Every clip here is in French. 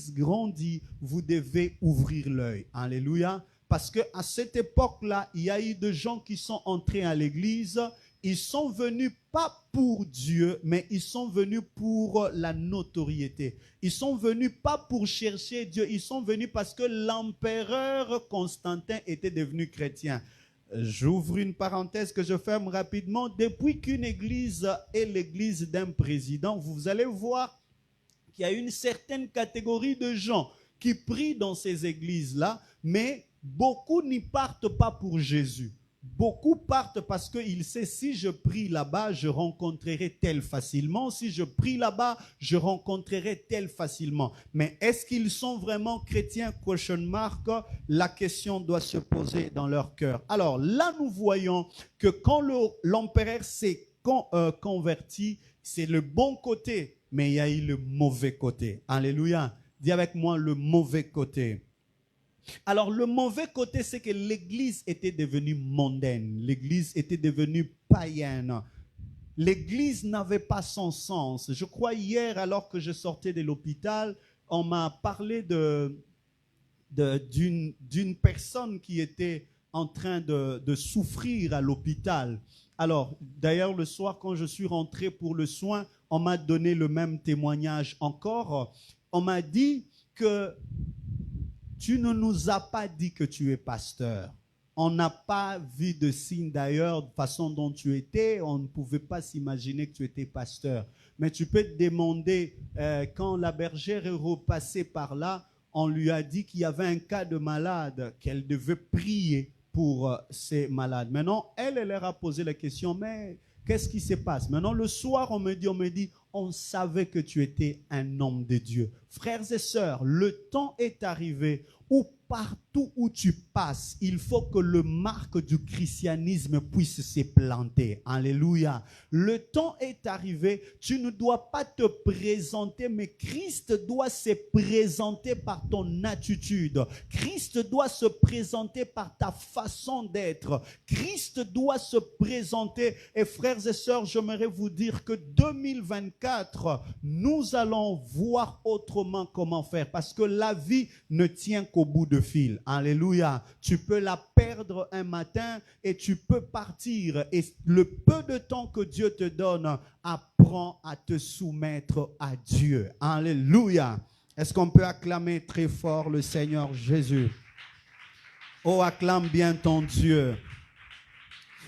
l'Église grandit, vous devez ouvrir l'œil. Alléluia. Parce qu'à cette époque-là, il y a eu des gens qui sont entrés à l'Église. Ils sont venus pas pour Dieu, mais ils sont venus pour la notoriété. Ils sont venus pas pour chercher Dieu. Ils sont venus parce que l'empereur Constantin était devenu chrétien. J'ouvre une parenthèse que je ferme rapidement. Depuis qu'une église est l'église d'un président, vous allez voir qu'il y a une certaine catégorie de gens qui prient dans ces églises-là, mais beaucoup n'y partent pas pour Jésus. Beaucoup partent parce qu'ils savent, si je prie là-bas, je rencontrerai tel facilement. Si je prie là-bas, je rencontrerai tel facilement. Mais est-ce qu'ils sont vraiment chrétiens? Question mark. La question doit se poser dans leur cœur. Alors là, nous voyons que quand l'empereur s'est converti, c'est le bon côté, mais il y a eu le mauvais côté. Alléluia. Dis avec moi le mauvais côté. Alors, le mauvais côté, c'est que l'Église était devenue mondaine. L'Église était devenue païenne. L'Église n'avait pas son sens. Je crois hier, alors que je sortais de l'hôpital, on m'a parlé d'une personne qui était en train de souffrir à l'hôpital. Alors, d'ailleurs, le soir, quand je suis rentré pour le soin, on m'a donné le même témoignage encore. On m'a dit que tu ne nous as pas dit que tu es pasteur. On n'a pas vu de signe d'ailleurs, de façon dont tu étais. On ne pouvait pas s'imaginer que tu étais pasteur. Mais tu peux te demander, quand la bergère est repassée par là, on lui a dit qu'il y avait un cas de malade, qu'elle devait prier pour ces malades. Maintenant, elle leur a posé la question, mais qu'est-ce qui se passe? Maintenant, le soir, on me dit, on savait que tu étais un homme de Dieu. Frères et sœurs, le temps est arrivé où partout où tu passes, il faut que le marque du christianisme puisse se planter. Alléluia. Le temps est arrivé, tu ne dois pas te présenter, mais Christ doit se présenter par ton attitude. Christ doit se présenter par ta façon d'être. Christ doit se présenter. Et frères et sœurs, j'aimerais vous dire que 2024, nous allons voir autrement comment faire, parce que la vie ne tient qu'au bout de fil. Alléluia. Tu peux la perdre un matin et tu peux partir. Et le peu de temps que Dieu te donne, apprends à te soumettre à Dieu. Alléluia. Est-ce qu'on peut acclamer très fort le Seigneur Jésus? Oh, acclame bien ton Dieu.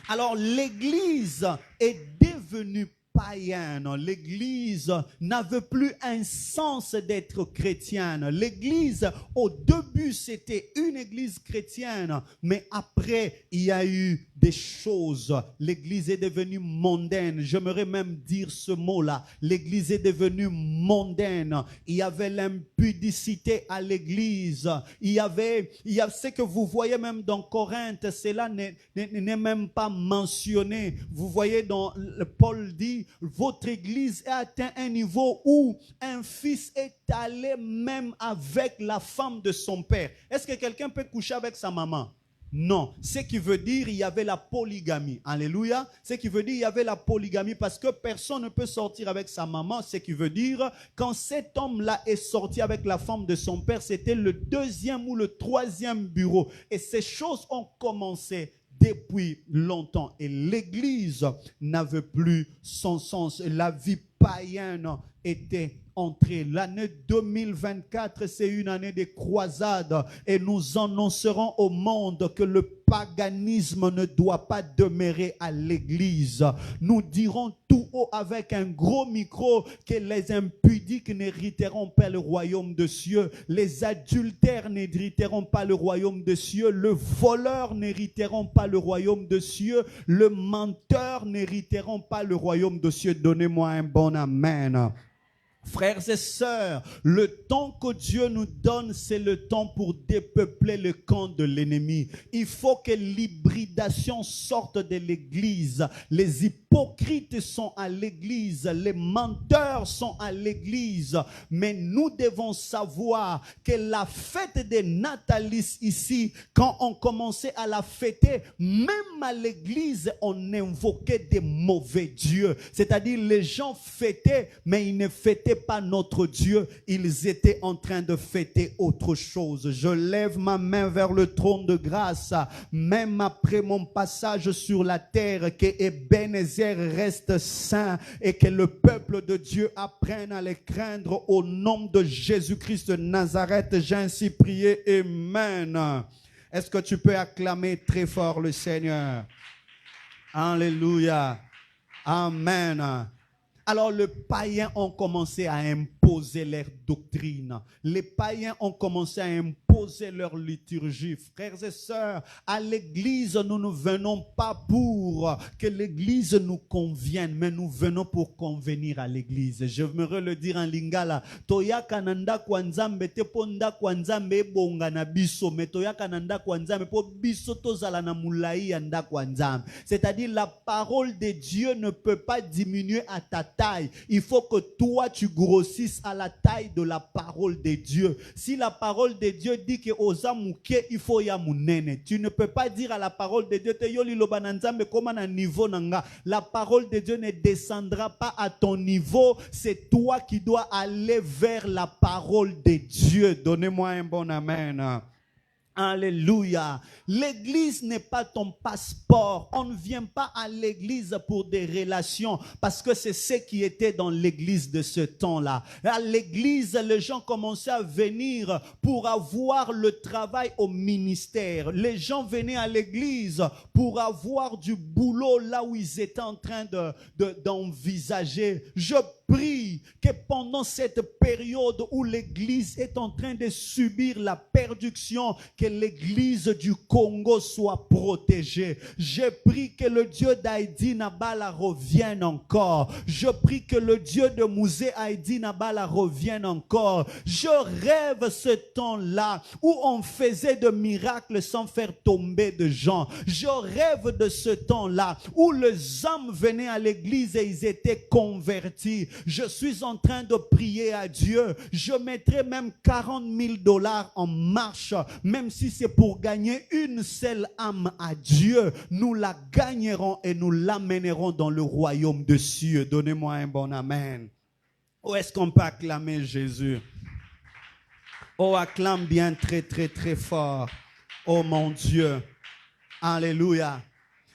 Alors, l'Église est devenue païenne. L'Église n'avait plus un sens d'être chrétienne. L'Église, au début, c'était une Église chrétienne, mais après, il y a eu des choses. L'Église est devenue mondaine. J'aimerais même dire ce mot-là. L'Église est devenue mondaine. Il y avait l'impudicité à l'Église. Il y a ce que vous voyez même dans Corinthe, cela n'est même pas mentionné. Vous voyez, Paul dit, votre Église a atteint un niveau où un fils est allé même avec la femme de son père. Est-ce que quelqu'un peut coucher avec sa maman? Non. Ce qui veut dire il y avait la polygamie. Alléluia. Ce qui veut dire il y avait la polygamie parce que personne ne peut sortir avec sa maman. Ce qui veut dire quand cet homme-là est sorti avec la femme de son père, c'était le deuxième ou le troisième bureau. Et ces choses ont commencé depuis longtemps. Et l'Église n'avait plus son sens. La vie païenne était entrée. L'année 2024, c'est une année de croisade. Et nous annoncerons au monde que le paganisme ne doit pas demeurer à l'Église. Nous dirons tout haut avec un gros micro que les impudiques n'hériteront pas le royaume de cieux. Les adultères n'hériteront pas le royaume de cieux. Le voleur n'hériteront pas le royaume de cieux. Le menteur n'hériteront pas le royaume de cieux. Donnez-moi un bon amen. Frères et sœurs, le temps que Dieu nous donne, c'est le temps pour dépeupler le camp de l'ennemi. Il faut que l'hybridation sorte de l'Église. Les hypocrites sont à l'Église, les menteurs sont à l'Église. Mais nous devons savoir que la fête des natalices ici, quand on commençait à la fêter, même à l'Église, on invoquait des mauvais dieux. C'est-à-dire les gens fêtaient, mais ils ne fêtaient fêtaient pas notre Dieu, ils étaient en train de fêter autre chose. Je lève ma main vers le trône de grâce, même après mon passage sur la terre, que Ebenezer reste saint et que le peuple de Dieu apprenne à les craindre au nom de Jésus-Christ de Nazareth. J'ai ainsi prié. Amen. Est-ce que tu peux acclamer très fort le Seigneur? Alléluia. Amen. Alors les païens ont commencé à imposer leur doctrine. Les païens ont commencé à imposer leur liturgie. Frères et sœurs, à l'église, nous ne venons pas pour que l'église nous convienne, mais nous venons pour convenir à l'église. Je voudrais le dire en lingala. Toya kananda kwanzambe te ponda kwanzambe bonga na biso, mais toya kananda kwanzambe po biso tozala na mulai anda kwanzambe. C'est-à-dire la parole de Dieu ne peut pas diminuer à ta taille. Il faut que toi tu grossisses à la taille de la parole de Dieu. Si la parole de Dieu dit que ozamuke, il faut ya munene. Tu ne peux pas dire à la parole de Dieu te yoli lobananzambe comme na niveau nanga. La parole de Dieu ne descendra pas à ton niveau. C'est toi qui dois aller vers la parole de Dieu. Donnez-moi un bon amen. Alléluia. L'église n'est pas ton passeport. On ne vient pas à l'église pour des relations, parce que c'est ce qui était dans l'église de ce temps-là. À l'église, les gens commençaient à venir pour avoir le travail au ministère. Les gens venaient à l'église pour avoir du boulot là où ils étaient en train d'envisager. Je prie que pendant cette période où l'église est en train de subir la perdition, que l'église du Congo soit protégée. Je prie que le Dieu d'Haïti Nabala revienne encore. Je prie que le Dieu de Mouzé Haïti Nabala revienne encore. Je rêve ce temps-là où on faisait de miracles sans faire tomber de gens. Je rêve de ce temps-là où les hommes venaient à l'église et ils étaient convertis. Je suis en train de prier à Dieu. Je mettrai même 40 000 $ en marche, même si c'est pour gagner une seule âme à Dieu. Nous la gagnerons et nous l'amènerons dans le royaume de cieux. Donnez-moi un bon amen. Où est-ce qu'on peut acclamer Jésus? Oh, acclame bien très, très, très fort. Oh mon Dieu. Alléluia.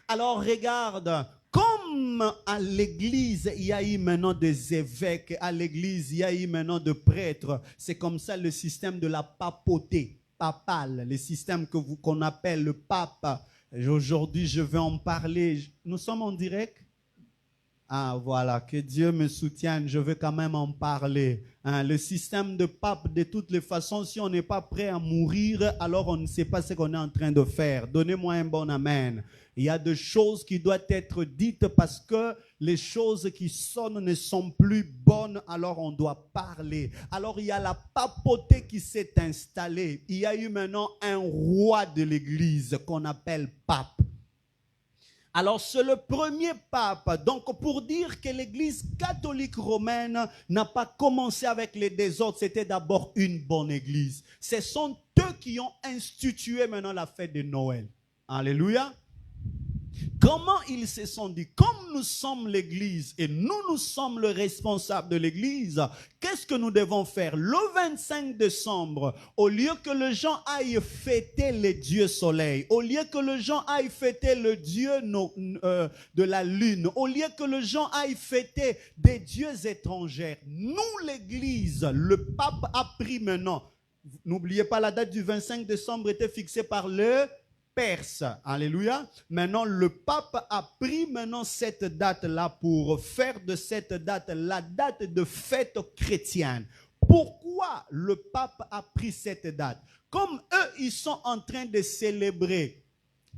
Alors regarde. Comme à l'église, il y a eu maintenant des évêques, à l'église, il y a eu maintenant des prêtres. C'est comme ça le système de la papauté, papale, le système qu'on appelle le pape. Aujourd'hui, je vais en parler. Nous sommes en direct? Ah, voilà, que Dieu me soutienne, je veux quand même en parler. Hein, le système de pape, de toutes les façons, si on n'est pas prêt à mourir, alors on ne sait pas ce qu'on est en train de faire. Donnez-moi un bon amen. Il y a des choses qui doivent être dites parce que les choses qui sonnent ne sont plus bonnes, alors on doit parler. Alors il y a la papauté qui s'est installée. Il y a eu maintenant un roi de l'église qu'on appelle pape. Alors c'est le premier pape. Donc pour dire que l'église catholique romaine n'a pas commencé avec les désordres, c'était d'abord une bonne église. Ce sont eux qui ont institué maintenant la fête de Noël. Alléluia. Comment ils se sont dit, comme nous sommes l'église et nous sommes le responsable de l'église, qu'est-ce que nous devons faire? Le 25 décembre, au lieu que les gens aillent fêter le Dieu soleil, au lieu que les gens aillent fêter le Dieu de la lune, au lieu que les gens aillent fêter des dieux étrangers, nous l'église, le pape a pris maintenant, n'oubliez pas la date du 25 décembre était fixée par le Perse. Alléluia. Maintenant, le pape a pris maintenant cette date-là pour faire de cette date la date de fête chrétienne. Pourquoi le pape a pris cette date? Comme eux, ils sont en train de célébrer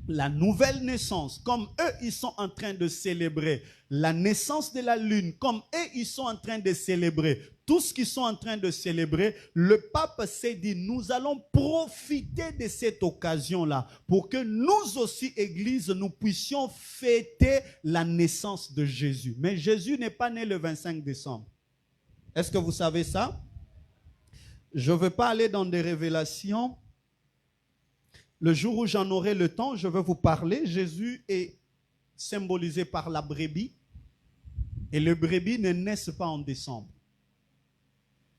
la nouvelle naissance, comme eux, ils sont en train de célébrer la naissance de la lune, comme eux, ils sont en train de célébrer tout ce qu'ils sont en train de célébrer, le pape s'est dit, nous allons profiter de cette occasion-là pour que nous aussi, Église, nous puissions fêter la naissance de Jésus. Mais Jésus n'est pas né le 25 décembre. Est-ce que vous savez ça? Je ne veux pas aller dans des révélations. Le jour où j'en aurai le temps, je vais vous parler. Jésus est symbolisé par la brebis. Et les brebis ne naissent pas en décembre.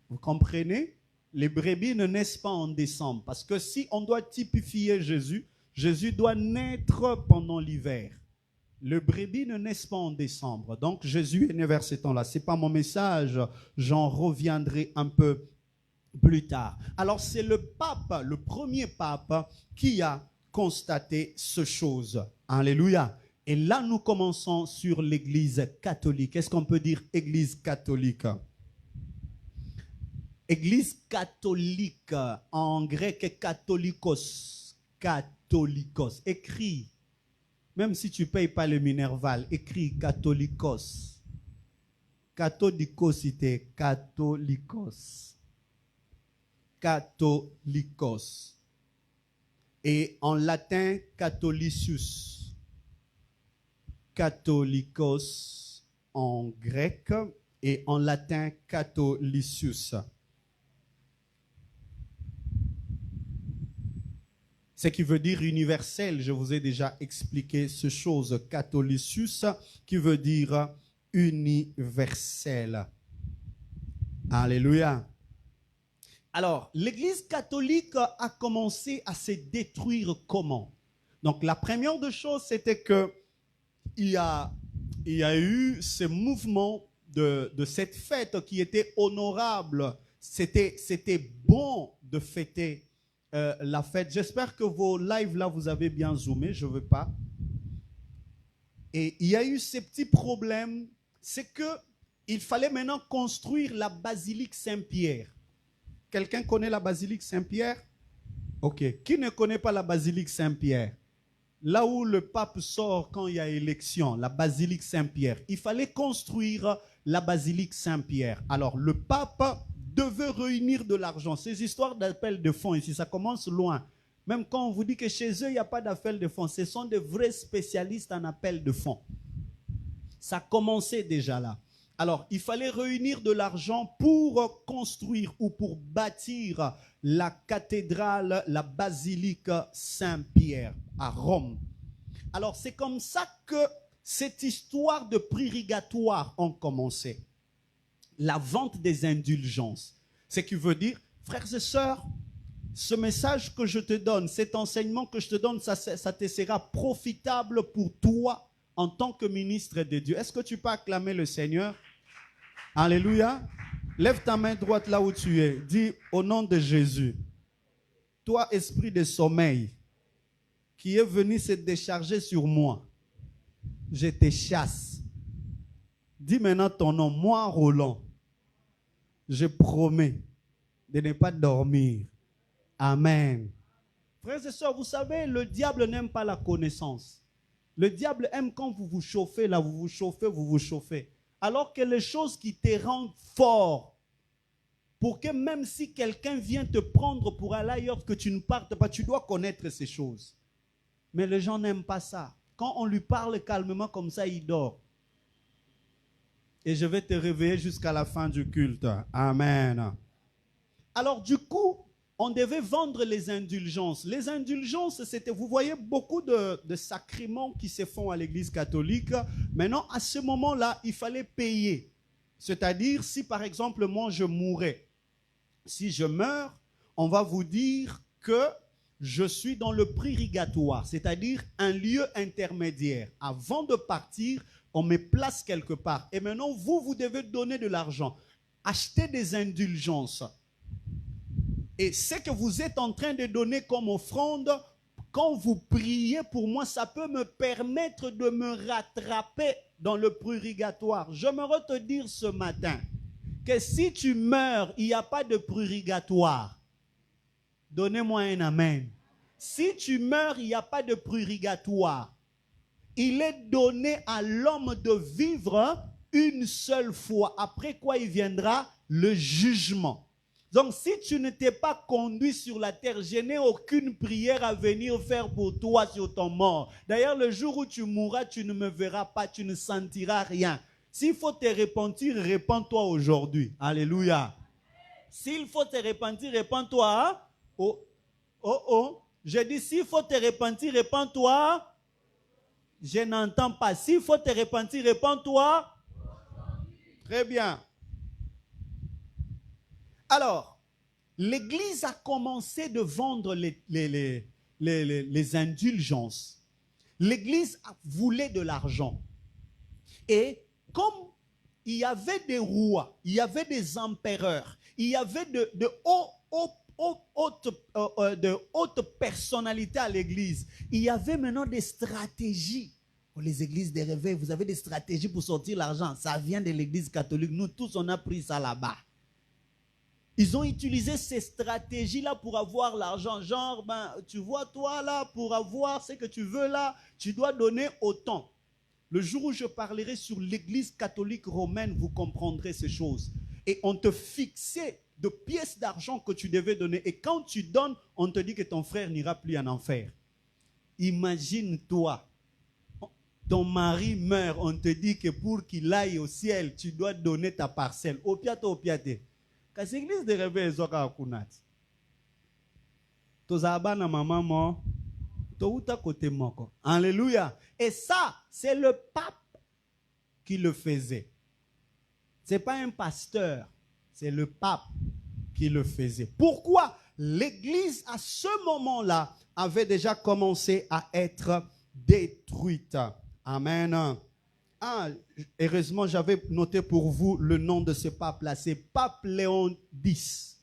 Vous comprenez? Les brebis ne naissent pas en décembre. Parce que si on doit typifier Jésus, Jésus doit naître pendant l'hiver. Le brebis ne naissent pas en décembre. Donc Jésus est né vers ce temps-là. Ce n'est pas mon message. J'en reviendrai un peu plus tard. Alors c'est le pape, le premier pape, qui a constaté ce chose. Alléluia. Et là, nous commençons sur l'Église catholique. Est-ce qu'on peut dire Église catholique? Église catholique, en grec, katholikos. Katholikos. Écrit, même si tu ne payes pas le Minerval, écrit katholikos. Catholicosité, catholikos. Catholikos. Et en latin, catholicius. Catholikos en grec et en latin catholicius. Ce qui veut dire universel. Je vous ai déjà expliqué ce chose. Catholicius qui veut dire universel. Alléluia. Alors, l'Église catholique a commencé à se détruire comment? Donc, la première des choses, c'était que il y a eu ce mouvement de cette fête qui était honorable. C'était bon de fêter la fête. J'espère que vos lives là, vous avez bien zoomé. Je ne veux pas. Et il y a eu ces petits problèmes. C'est qu'il fallait maintenant construire la basilique Saint-Pierre. Quelqu'un connaît la basilique Saint-Pierre? Ok. Qui ne connaît pas la basilique Saint-Pierre? Là où le pape sort quand il y a élection, la basilique Saint-Pierre. Il fallait construire la basilique Saint-Pierre. Alors, le pape devait réunir de l'argent. Ces histoires d'appel de fonds ici, ça commence loin. Même quand on vous dit que chez eux, il n'y a pas d'appel de fonds, ce sont des vrais spécialistes en appel de fonds. Ça commençait déjà là. Alors, il fallait réunir de l'argent pour construire ou pour bâtir la cathédrale, la basilique Saint-Pierre à Rome. Alors, c'est comme ça que cette histoire de prérigatoire a commencé. La vente des indulgences. Ce qui veut dire, frères et sœurs, ce message que je te donne, cet enseignement que je te donne, ça te sera profitable pour toi en tant que ministre de Dieu. Est-ce que tu peux acclamer le Seigneur? Alléluia. Lève ta main droite là où tu es. Dis au nom de Jésus. Toi, esprit de sommeil, qui est venu se décharger sur moi, je te chasse. Dis maintenant ton nom. Moi, Roland, je promets de ne pas dormir. Amen. Frères et sœurs, vous savez, le diable n'aime pas la connaissance. Le diable aime quand vous vous chauffez, là, vous vous chauffez, vous vous chauffez. Alors que les choses qui te rendent fort, pour que même si quelqu'un vient te prendre pour aller ailleurs, que tu ne partes pas, tu dois connaître ces choses. Mais les gens n'aiment pas ça. Quand on lui parle calmement comme ça, il dort. Et je vais te réveiller jusqu'à la fin du culte. Amen. Alors du coup, on devait vendre les indulgences. Les indulgences, c'était, vous voyez, beaucoup de sacrements qui se font à l'église catholique. Maintenant, à ce moment-là, il fallait payer. C'est-à-dire, si par exemple, moi, je mourais, si je meurs, on va vous dire que je suis dans le prérigatoire, c'est-à-dire un lieu intermédiaire. Avant de partir, on me place quelque part. Et maintenant, vous devez donner de l'argent. Acheter des indulgences. Et ce que vous êtes en train de donner comme offrande, quand vous priez pour moi, ça peut me permettre de me rattraper dans le prérigatoire. J'aimerais te dire ce matin que si tu meurs, il n'y a pas de prérigatoire. Donnez-moi un amen. Si tu meurs, il n'y a pas de prérigatoire. Il est donné à l'homme de vivre une seule fois. Après quoi il viendra le jugement. Donc, si tu ne t'es pas conduit sur la terre, je n'ai aucune prière à venir faire pour toi sur ton mort. D'ailleurs, le jour où tu mourras, tu ne me verras pas, tu ne sentiras rien. S'il faut te repentir, repens-toi aujourd'hui. Alléluia. S'il faut te repentir, repens-toi. Hein? Oh, oh, oh. Je dis, s'il faut te repentir, repens-toi. Je n'entends pas. S'il faut te repentir, repens-toi. Très bien. Alors, l'Église a commencé de vendre les indulgences. L'Église voulait de l'argent. Et comme il y avait des rois, il y avait des empereurs, il y avait de hautes personnalités à l'Église, il y avait maintenant des stratégies. Pour les églises de réveil, vous avez des stratégies pour sortir l'argent. Ça vient de l'Église catholique. Nous tous, on a pris ça là-bas. Ils ont utilisé ces stratégies-là pour avoir l'argent. Genre, tu vois, toi là, pour avoir ce que tu veux là, tu dois donner autant. Le jour où je parlerai sur l'Église catholique romaine, vous comprendrez ces choses. Et on te fixait de pièces d'argent que tu devais donner. Et quand tu donnes, on te dit que ton frère n'ira plus en enfer. Imagine-toi, ton mari meurt, on te dit que pour qu'il aille au ciel, tu dois donner ta parcelle. Opiate, opiate. Quand l'église de réveil est à Kunat, tozaba na maman mo, touta côté moko. Alléluia. Et ça, c'est le pape qui le faisait. Ce n'est pas un pasteur, c'est le pape qui le faisait. Pourquoi? L'église, à ce moment-là, avait déjà commencé à être détruite. Amen. Ah, heureusement, j'avais noté pour vous le nom de ce pape-là. C'est Pape Léon X.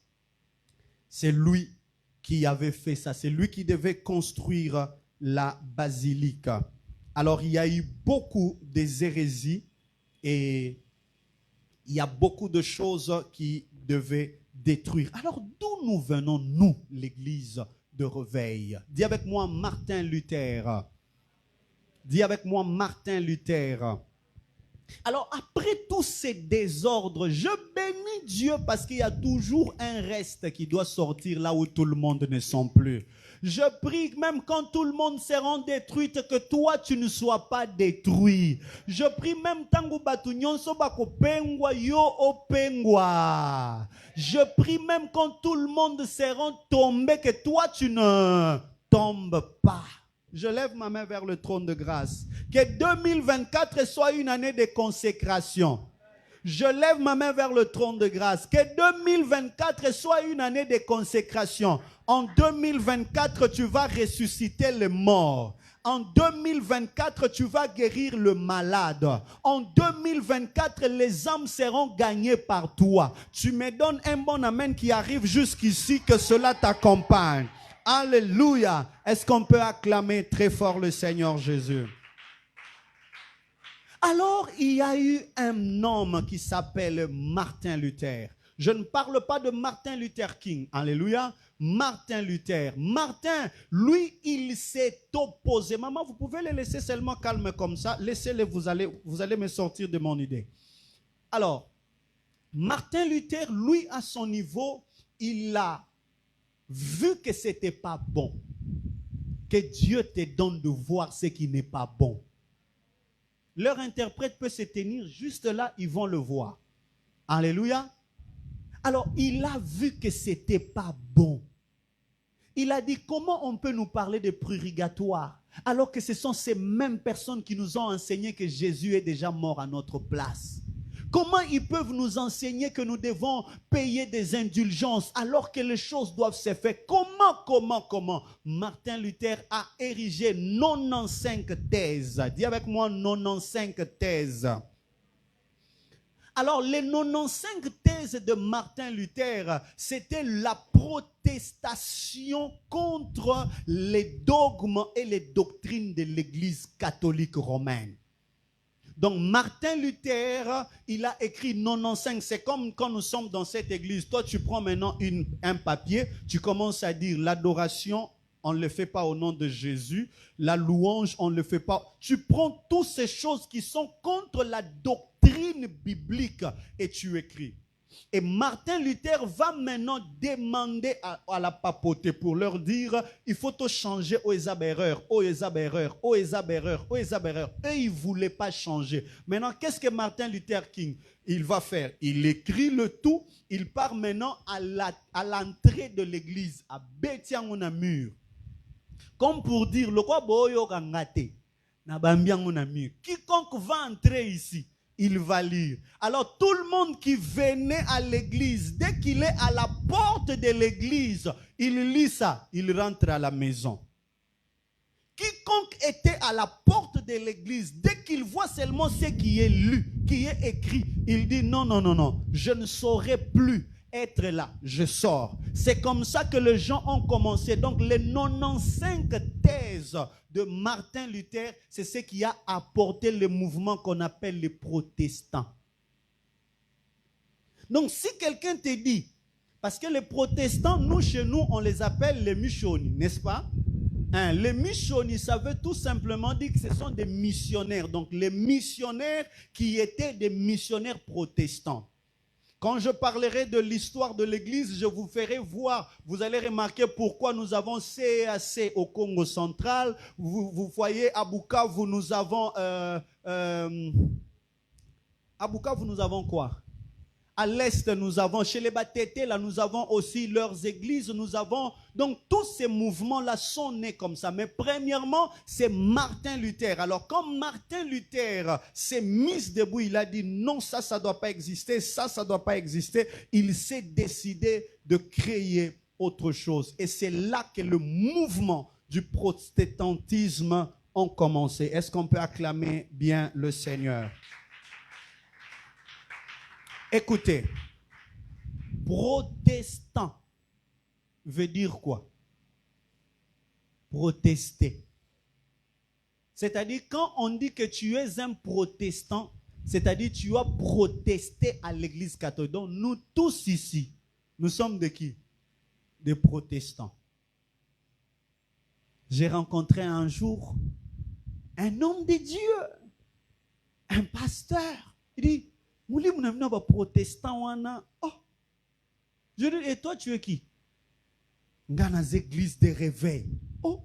C'est lui qui avait fait ça. C'est lui qui devait construire la basilique. Alors, il y a eu beaucoup des hérésies et il y a beaucoup de choses qui devaient détruire. Alors, d'où nous venons, nous, l'église de réveil? Dis avec moi Martin Luther. Dis avec moi Martin Luther. Alors, après tous ces désordres, je bénis Dieu parce qu'il y a toujours un reste qui doit sortir là où tout le monde ne sont plus. Je prie même quand tout le monde sera détruit, que toi tu ne sois pas détruit. Je prie même tangu batunyon soba ko pengwa yo opengwa. Je prie même quand tout le monde sera tombé, que toi tu ne tombes pas. Je lève ma main vers le trône de grâce. Que 2024 soit une année de consécration. Je lève ma main vers le trône de grâce. Que 2024 soit une année de consécration. En 2024, tu vas ressusciter les morts. En 2024, tu vas guérir le malade. En 2024, les âmes seront gagnées par toi. Tu me donnes un bon amen qui arrive jusqu'ici, que cela t'accompagne. Alléluia. Est-ce qu'on peut acclamer très fort le Seigneur Jésus? Alors, il y a eu un homme qui s'appelle Martin Luther. Je ne parle pas de Martin Luther King. Alléluia. Martin Luther. Martin, lui, il s'est opposé. Maman, vous pouvez les laisser seulement calmes comme ça. Laissez-les, vous allez me sortir de mon idée. Alors, Martin Luther, lui, à son niveau, il a vu que ce n'était pas bon, que Dieu te donne de voir ce qui n'est pas bon. Leur interprète peut se tenir juste là, ils vont le voir. Alléluia. Alors, il a vu que ce n'était pas bon. Il a dit, comment on peut nous parler de purgatoire alors que ce sont ces mêmes personnes qui nous ont enseigné que Jésus est déjà mort à notre place? Comment ils peuvent nous enseigner que nous devons payer des indulgences alors que les choses doivent se faire? Comment? Martin Luther a érigé 95 thèses. Dis avec moi 95 thèses. Alors, les 95 thèses de Martin Luther, c'était la protestation contre les dogmes et les doctrines de l'Église catholique romaine. Donc, Martin Luther, il a écrit 95. C'est comme quand nous sommes dans cette église. Toi, tu prends maintenant un papier, tu commences à dire l'adoration, on ne le fait pas au nom de Jésus. La louange, on ne le fait pas. Tu prends toutes ces choses qui sont contre la doctrine biblique et tu écris. Et Martin Luther va maintenant demander à la papauté pour leur dire, il faut tout changer aux erreurs. Eux, ils ne voulaient pas changer. Maintenant, qu'est-ce que Martin Luther King, il va faire? Il écrit le tout, il part maintenant à l'entrée de l'église, à Betiangona mur. Comme pour dire, le quoi boyo kangate, na bambiangona mur. Quiconque va entrer ici, il va lire. Alors tout le monde qui venait à l'église, dès qu'il est à la porte de l'église, il lit ça, il rentre à la maison. Quiconque était à la porte de l'église, dès qu'il voit seulement ce qui est lu, qui est écrit, il dit non, non, non, non, je ne saurais plus être là, je sors. C'est comme ça que les gens ont commencé. Donc les 95 thèses de Martin Luther, c'est ce qui a apporté le mouvement qu'on appelle les protestants. Donc si quelqu'un te dit, parce que les protestants, nous chez nous, on les appelle les Michoni, n'est-ce pas? Les Michoni, ça veut tout simplement dire que ce sont des missionnaires. Donc les missionnaires qui étaient des missionnaires protestants. Quand je parlerai de l'histoire de l'église, je vous ferai voir, vous allez remarquer pourquoi nous avons CAC au Congo central. Vous voyez, à Bukavu, nous avons... à Bukavu, nous avons quoi? À l'est, nous avons, chez les Batete, là, nous avons aussi leurs églises, nous avons, donc tous ces mouvements-là sont nés comme ça. Mais premièrement, c'est Martin Luther. Alors, quand Martin Luther s'est mis debout, il a dit non, ça ne doit pas exister, ça ne doit pas exister. Il s'est décidé de créer autre chose. Et c'est là que le mouvement du protestantisme a commencé. Est-ce qu'on peut acclamer bien le Seigneur? Écoutez, protestant veut dire quoi? Protester. C'est-à-dire, quand on dit que tu es un protestant, c'est-à-dire tu as protesté à l'église catholique. Donc, nous tous ici, nous sommes de qui? Des protestants. J'ai rencontré un jour un homme de Dieu, un pasteur. Il dit, Mouli mouna protestant wana. Oh. Je dis, et toi tu es qui? Dans les églises de réveil. Oh.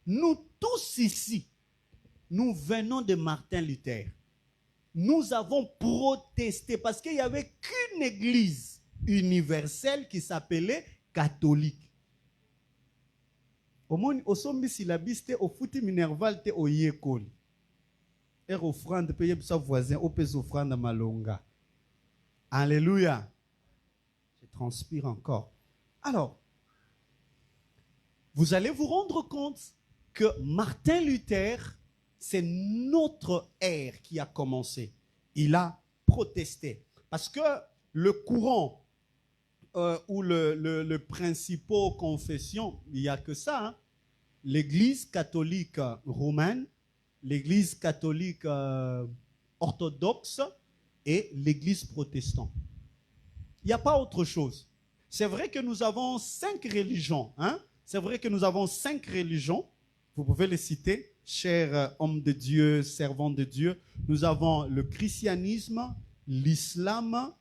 Nous tous ici, nous venons de Martin Luther. Nous avons protesté parce qu'il n'y avait qu'une église universelle qui s'appelait catholique. Au moins, au sommet syllabiste, au fouti minerval, au yékol. Et offrande, payer sa voisin, au pèse offrande à malonga. Alléluia. Je transpire encore. Alors, vous allez vous rendre compte que Martin Luther, c'est notre ère qui a commencé. Il a protesté. Parce que le courant ou le principal confession, il n'y a que ça. Hein? L'Église catholique romaine, l'Église catholique orthodoxe et l'Église protestante. Il n'y a pas autre chose. C'est vrai que nous avons 5 religions. Hein? C'est vrai que nous avons 5 religions. Vous pouvez les citer, chers hommes de Dieu, servants de Dieu. Nous avons le christianisme, l'islam,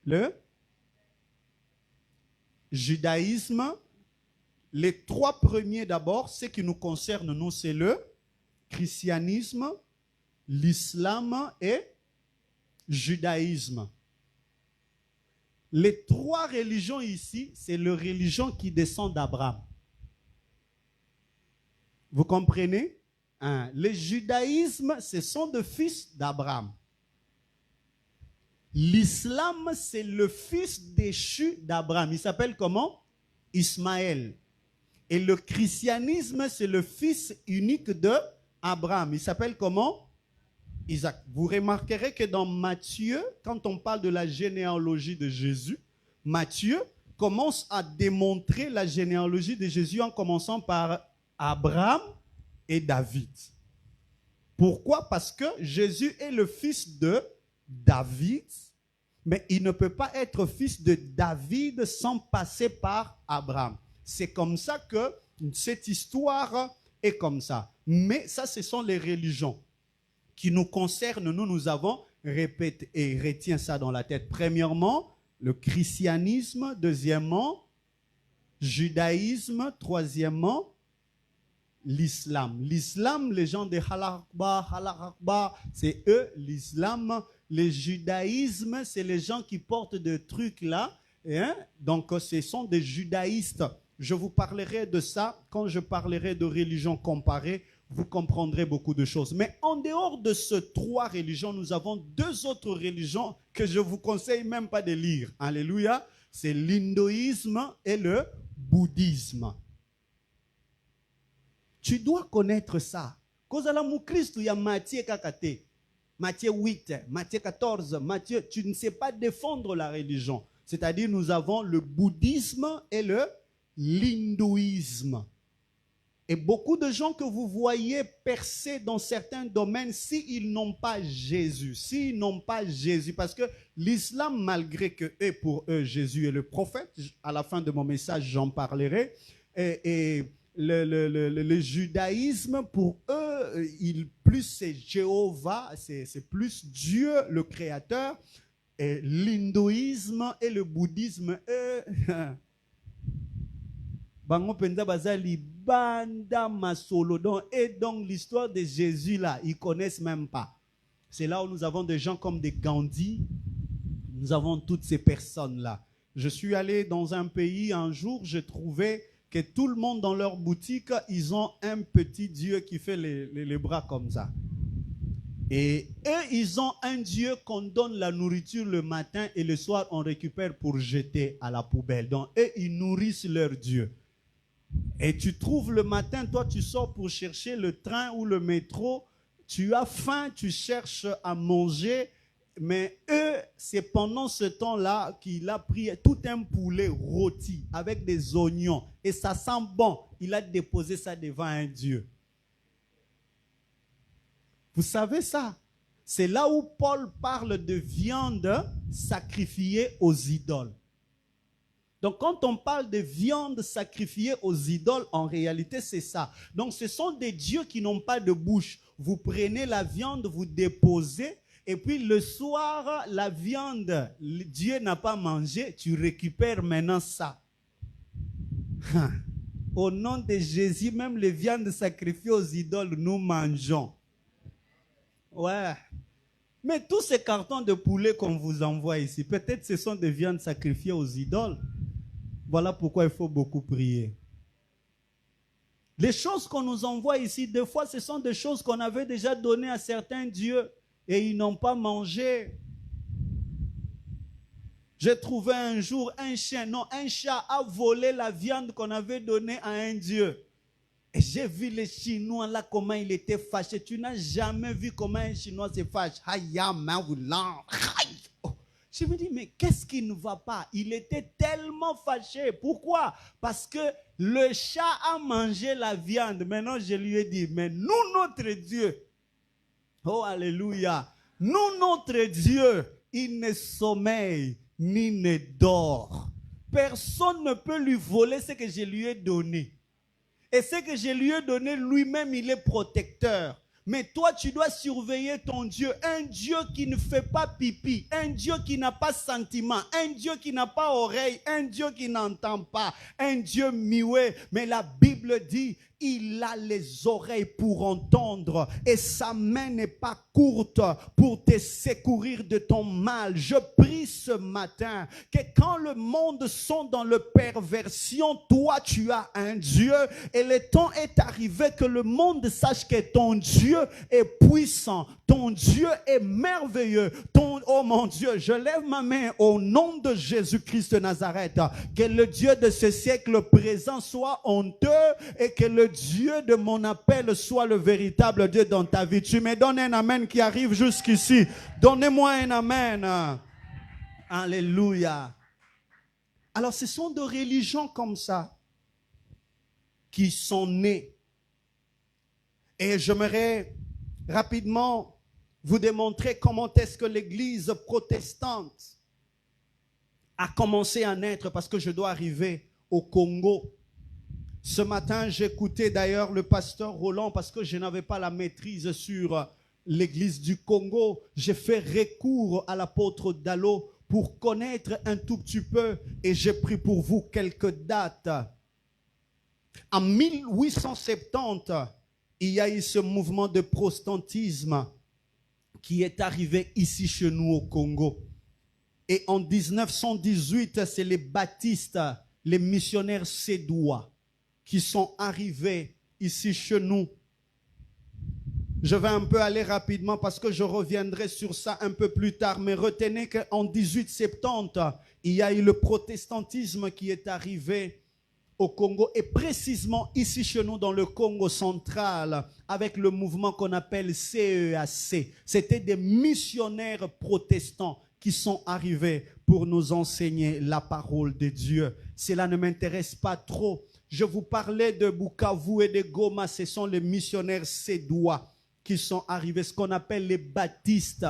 le judaïsme. Les 3 premiers d'abord, ce qui nous concerne, nous, c'est le christianisme, l'islam et judaïsme. Les 3 religions ici, c'est les religions qui descendent d'Abraham. Vous comprenez? Hein? Le judaïsme, ce sont des fils d'Abraham. L'islam, c'est le fils déchu d'Abraham. Il s'appelle comment? Ismaël. Et le christianisme, c'est le fils unique d'Abraham. Il s'appelle comment? Isaac. Vous remarquerez que dans Matthieu, quand on parle de la généalogie de Jésus, Matthieu commence à démontrer la généalogie de Jésus en commençant par Abraham et David. Pourquoi? Parce que Jésus est le fils de David, mais il ne peut pas être fils de David sans passer par Abraham. C'est comme ça que cette histoire est comme ça. Mais ça, ce sont les religions qui nous concernent. Nous avons, répète et retiens ça dans la tête. Premièrement, le christianisme. Deuxièmement, judaïsme. Troisièmement, l'islam. L'islam, les gens de Halal Akbar, c'est eux, l'islam. Le judaïsme, c'est les gens qui portent des trucs là. Hein? Donc, ce sont des judaïstes. Je vous parlerai de ça quand je parlerai de religion comparée. vous comprendrez beaucoup de choses. Mais en dehors de ces 3 religions, nous avons 2 autres religions que je ne vous conseille même pas de lire. Alléluia. C'est l'hindouisme et le bouddhisme. Tu dois connaître ça. Kozala mu Christ, il y a Matthieu kakate, Matthieu 8, Matthieu 14, Matthieu, tu ne sais pas défendre la religion. C'est-à-dire nous avons le bouddhisme et l'hindouisme. Et beaucoup de gens que vous voyez percer dans certains domaines, s'ils n'ont pas Jésus, parce que l'islam, malgré que pour eux, Jésus est le prophète, à la fin de mon message, j'en parlerai, et le judaïsme, pour eux, plus c'est Jéhovah, c'est plus Dieu, le créateur, et l'hindouisme et le bouddhisme, eux, bango penza bazali banda masolo et donc l'histoire de Jésus là, ils connaissent même pas. C'est là où nous avons des gens comme des Gandhi, nous avons toutes ces personnes là. Je suis allé dans un pays un jour, je trouvais que tout le monde dans leur boutique, ils ont un petit Dieu qui fait les bras comme ça. Et eux, ils ont un Dieu qu'on donne la nourriture le matin et le soir on récupère pour jeter à la poubelle. Donc eux, ils nourrissent leur Dieu. Et tu trouves le matin, toi tu sors pour chercher le train ou le métro, tu as faim, tu cherches à manger, mais eux, c'est pendant ce temps-là qu'il a pris tout un poulet rôti avec des oignons et ça sent bon. Il a déposé ça devant un Dieu. Vous savez ça? C'est là où Paul parle de viande sacrifiée aux idoles. Donc, quand on parle de viande sacrifiée aux idoles, en réalité, c'est ça. Donc, ce sont des dieux qui n'ont pas de bouche. Vous prenez la viande, vous déposez, et puis le soir, la viande, Dieu n'a pas mangé, tu récupères maintenant ça. Au nom de Jésus, même les viandes sacrifiées aux idoles, nous mangeons. Ouais. Mais tous ces cartons de poulet qu'on vous envoie ici, peut-être ce sont des viandes sacrifiées aux idoles. Voilà pourquoi il faut beaucoup prier. Les choses qu'on nous envoie ici, des fois, ce sont des choses qu'on avait déjà données à certains dieux et ils n'ont pas mangé. J'ai trouvé un jour un chat a volé la viande qu'on avait donnée à un dieu. Et j'ai vu les Chinois là, comment ils étaient fâchés. Tu n'as jamais vu comment un Chinois se fâche. Je me dis, mais qu'est-ce qui ne va pas? Il était tellement fâché. Pourquoi? Parce que le chat a mangé la viande. Maintenant, je lui ai dit, mais nous, notre Dieu, oh, alléluia, nous, notre Dieu, il ne sommeille ni ne dort. Personne ne peut lui voler ce que je lui ai donné. Et ce que je lui ai donné, lui-même, il est protecteur. Mais toi, tu dois surveiller ton Dieu. Un Dieu qui ne fait pas pipi. Un Dieu qui n'a pas sentiment. Un Dieu qui n'a pas oreille. Un Dieu qui n'entend pas. Un Dieu muet. Mais la Bible dit, il a les oreilles pour entendre. Et sa main n'est pas courte pour te secourir de ton mal. Je prie ce matin que quand le monde sont dans la perversion, toi tu as un Dieu. Et le temps est arrivé que le monde sache que ton Dieu est puissant. Ton Dieu est merveilleux. Oh mon Dieu, je lève ma main au nom de Jésus-Christ de Nazareth. Que le Dieu de ce siècle présent soit honteux et que le Dieu de mon appel soit le véritable Dieu dans ta vie. Tu me donnes un amen qui arrive jusqu'ici. Donnez-moi un amen. Alléluia. Alors ce sont des religions comme ça qui sont nées. Et j'aimerais rapidement vous démontrer comment est-ce que l'église protestante a commencé à naître, parce que je dois arriver au Congo. Ce matin, j'écoutais d'ailleurs le pasteur Roland parce que je n'avais pas la maîtrise sur l'église du Congo. J'ai fait recours à l'apôtre Dallo pour connaître un tout petit peu et j'ai pris pour vous quelques dates. En 1870, il y a eu ce mouvement de protestantisme qui est arrivé ici chez nous au Congo. Et en 1918, c'est les baptistes, les missionnaires sédois qui sont arrivés ici chez nous. Je vais un peu aller rapidement parce que je reviendrai sur ça un peu plus tard. Mais retenez qu'en 1870, il y a eu le protestantisme qui est arrivé au Congo et précisément ici chez nous dans le Congo central avec le mouvement qu'on appelle CEAC. C'était des missionnaires protestants qui sont arrivés pour nous enseigner la parole de Dieu. Cela ne m'intéresse pas trop. Je vous parlais de Bukavu et de Goma, ce sont les missionnaires sédois qui sont arrivés, ce qu'on appelle les baptistes.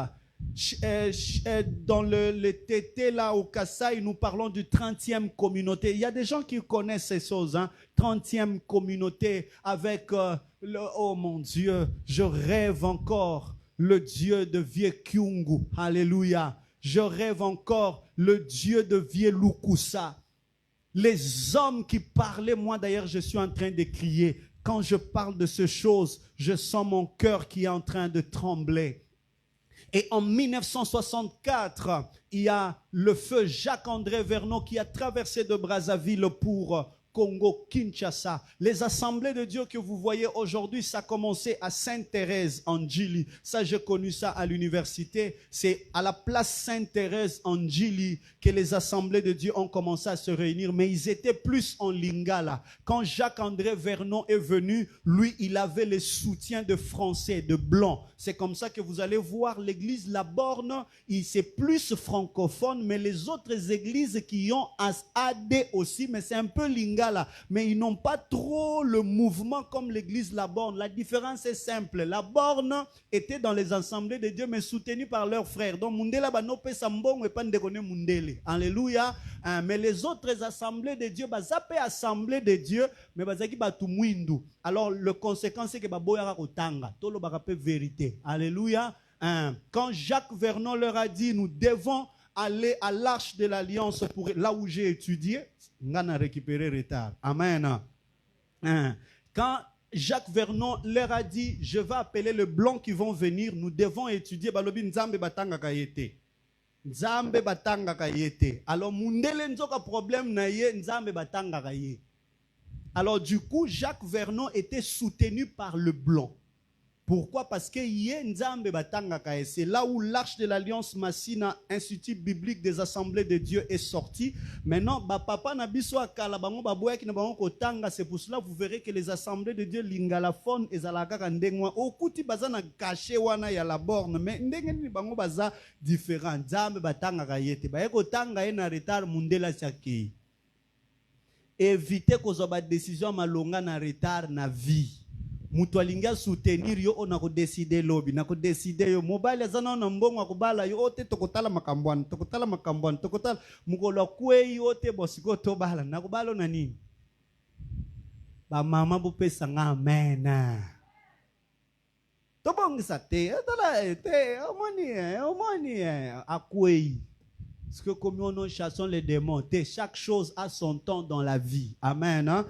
Dans le TT, là, au Kassai, nous parlons du 30e communauté. Il y a des gens qui connaissent ces choses, hein? 30e communauté avec, oh mon Dieu, je rêve encore le Dieu de Vieux Kyungu. Alléluia. Je rêve encore le Dieu de Vieux Lukusa. Les hommes qui parlaient, moi d'ailleurs, je suis en train de crier. Quand je parle de ces choses, je sens mon cœur qui est en train de trembler. Et en 1964, il y a le feu Jacques-André Vernon qui a traversé de Brazzaville pour Congo-Kinshasa. Les assemblées de Dieu que vous voyez aujourd'hui, ça a commencé à Sainte-Thérèse en Djili. Ça, j'ai connu ça à l'université. C'est à la place Sainte-Thérèse en Djili que les assemblées de Dieu ont commencé à se réunir. Mais ils étaient plus en Lingala. Quand Jacques-André Vernon est venu, lui, il avait les soutiens de Français, de Blancs. C'est comme ça que vous allez voir l'église La Borne, c'est plus francophone, mais les autres églises qui ont AD aussi, mais c'est un peu Lingala. Mais ils n'ont pas trop le mouvement comme l'église La Borne. La différence est simple. La Borne était dans les assemblées de Dieu, mais soutenue par leurs frères. Donc, Mundela Banope Sambon et pas de Mundele. Alléluia. Mais les autres assemblées de Dieu, zappé assemblée de Dieu, mais bazaki batumwindu. Alors, le conséquent, c'est que baboyara kotanga. Tolo barape vérité. Alléluia. Quand Jacques Vernon leur a dit, nous devons aller à l'Arche de l'Alliance pour là où j'ai étudié, on a récupéré retard. Amen. Quand Jacques Vernon leur a dit, je vais appeler les Blancs qui vont venir, nous devons étudier balobi nzambe batanga kayete. Nzambe batanga kayete. Alors mundele nzoka problème na ye nzambe batanga kaye. Alors du coup, Jacques Vernon était soutenu par le Blanc. Pourquoi? Parce que c'est là où l'Arche de l'Alliance Massina, Institut biblique des assemblées de Dieu, est sorti. Maintenant, papa c'est pour cela que vous verrez que les assemblées de Dieu lingalaphone et zalakakandengwa okuti bazana caché wana ya La Borne, mais ndengeni bango baza différent. Nzambe batanga kayete bayeko tanga ena retard mundela chaki. Éviter kozoba décision malonga na retard na vie. Mutu alinga soutenir yo ona ko décider lobi na ko décider yo mobile zana na mbongo akubala yo ote tokotala makambwana tokotala mukolo kwe yo te bosiko to bala na kubalo na nini ba mama bo pesa nga amen to bongisa te tala te omoni akwe parce que comme nous chassons les démons, chaque chose a son temps dans la vie. Amen.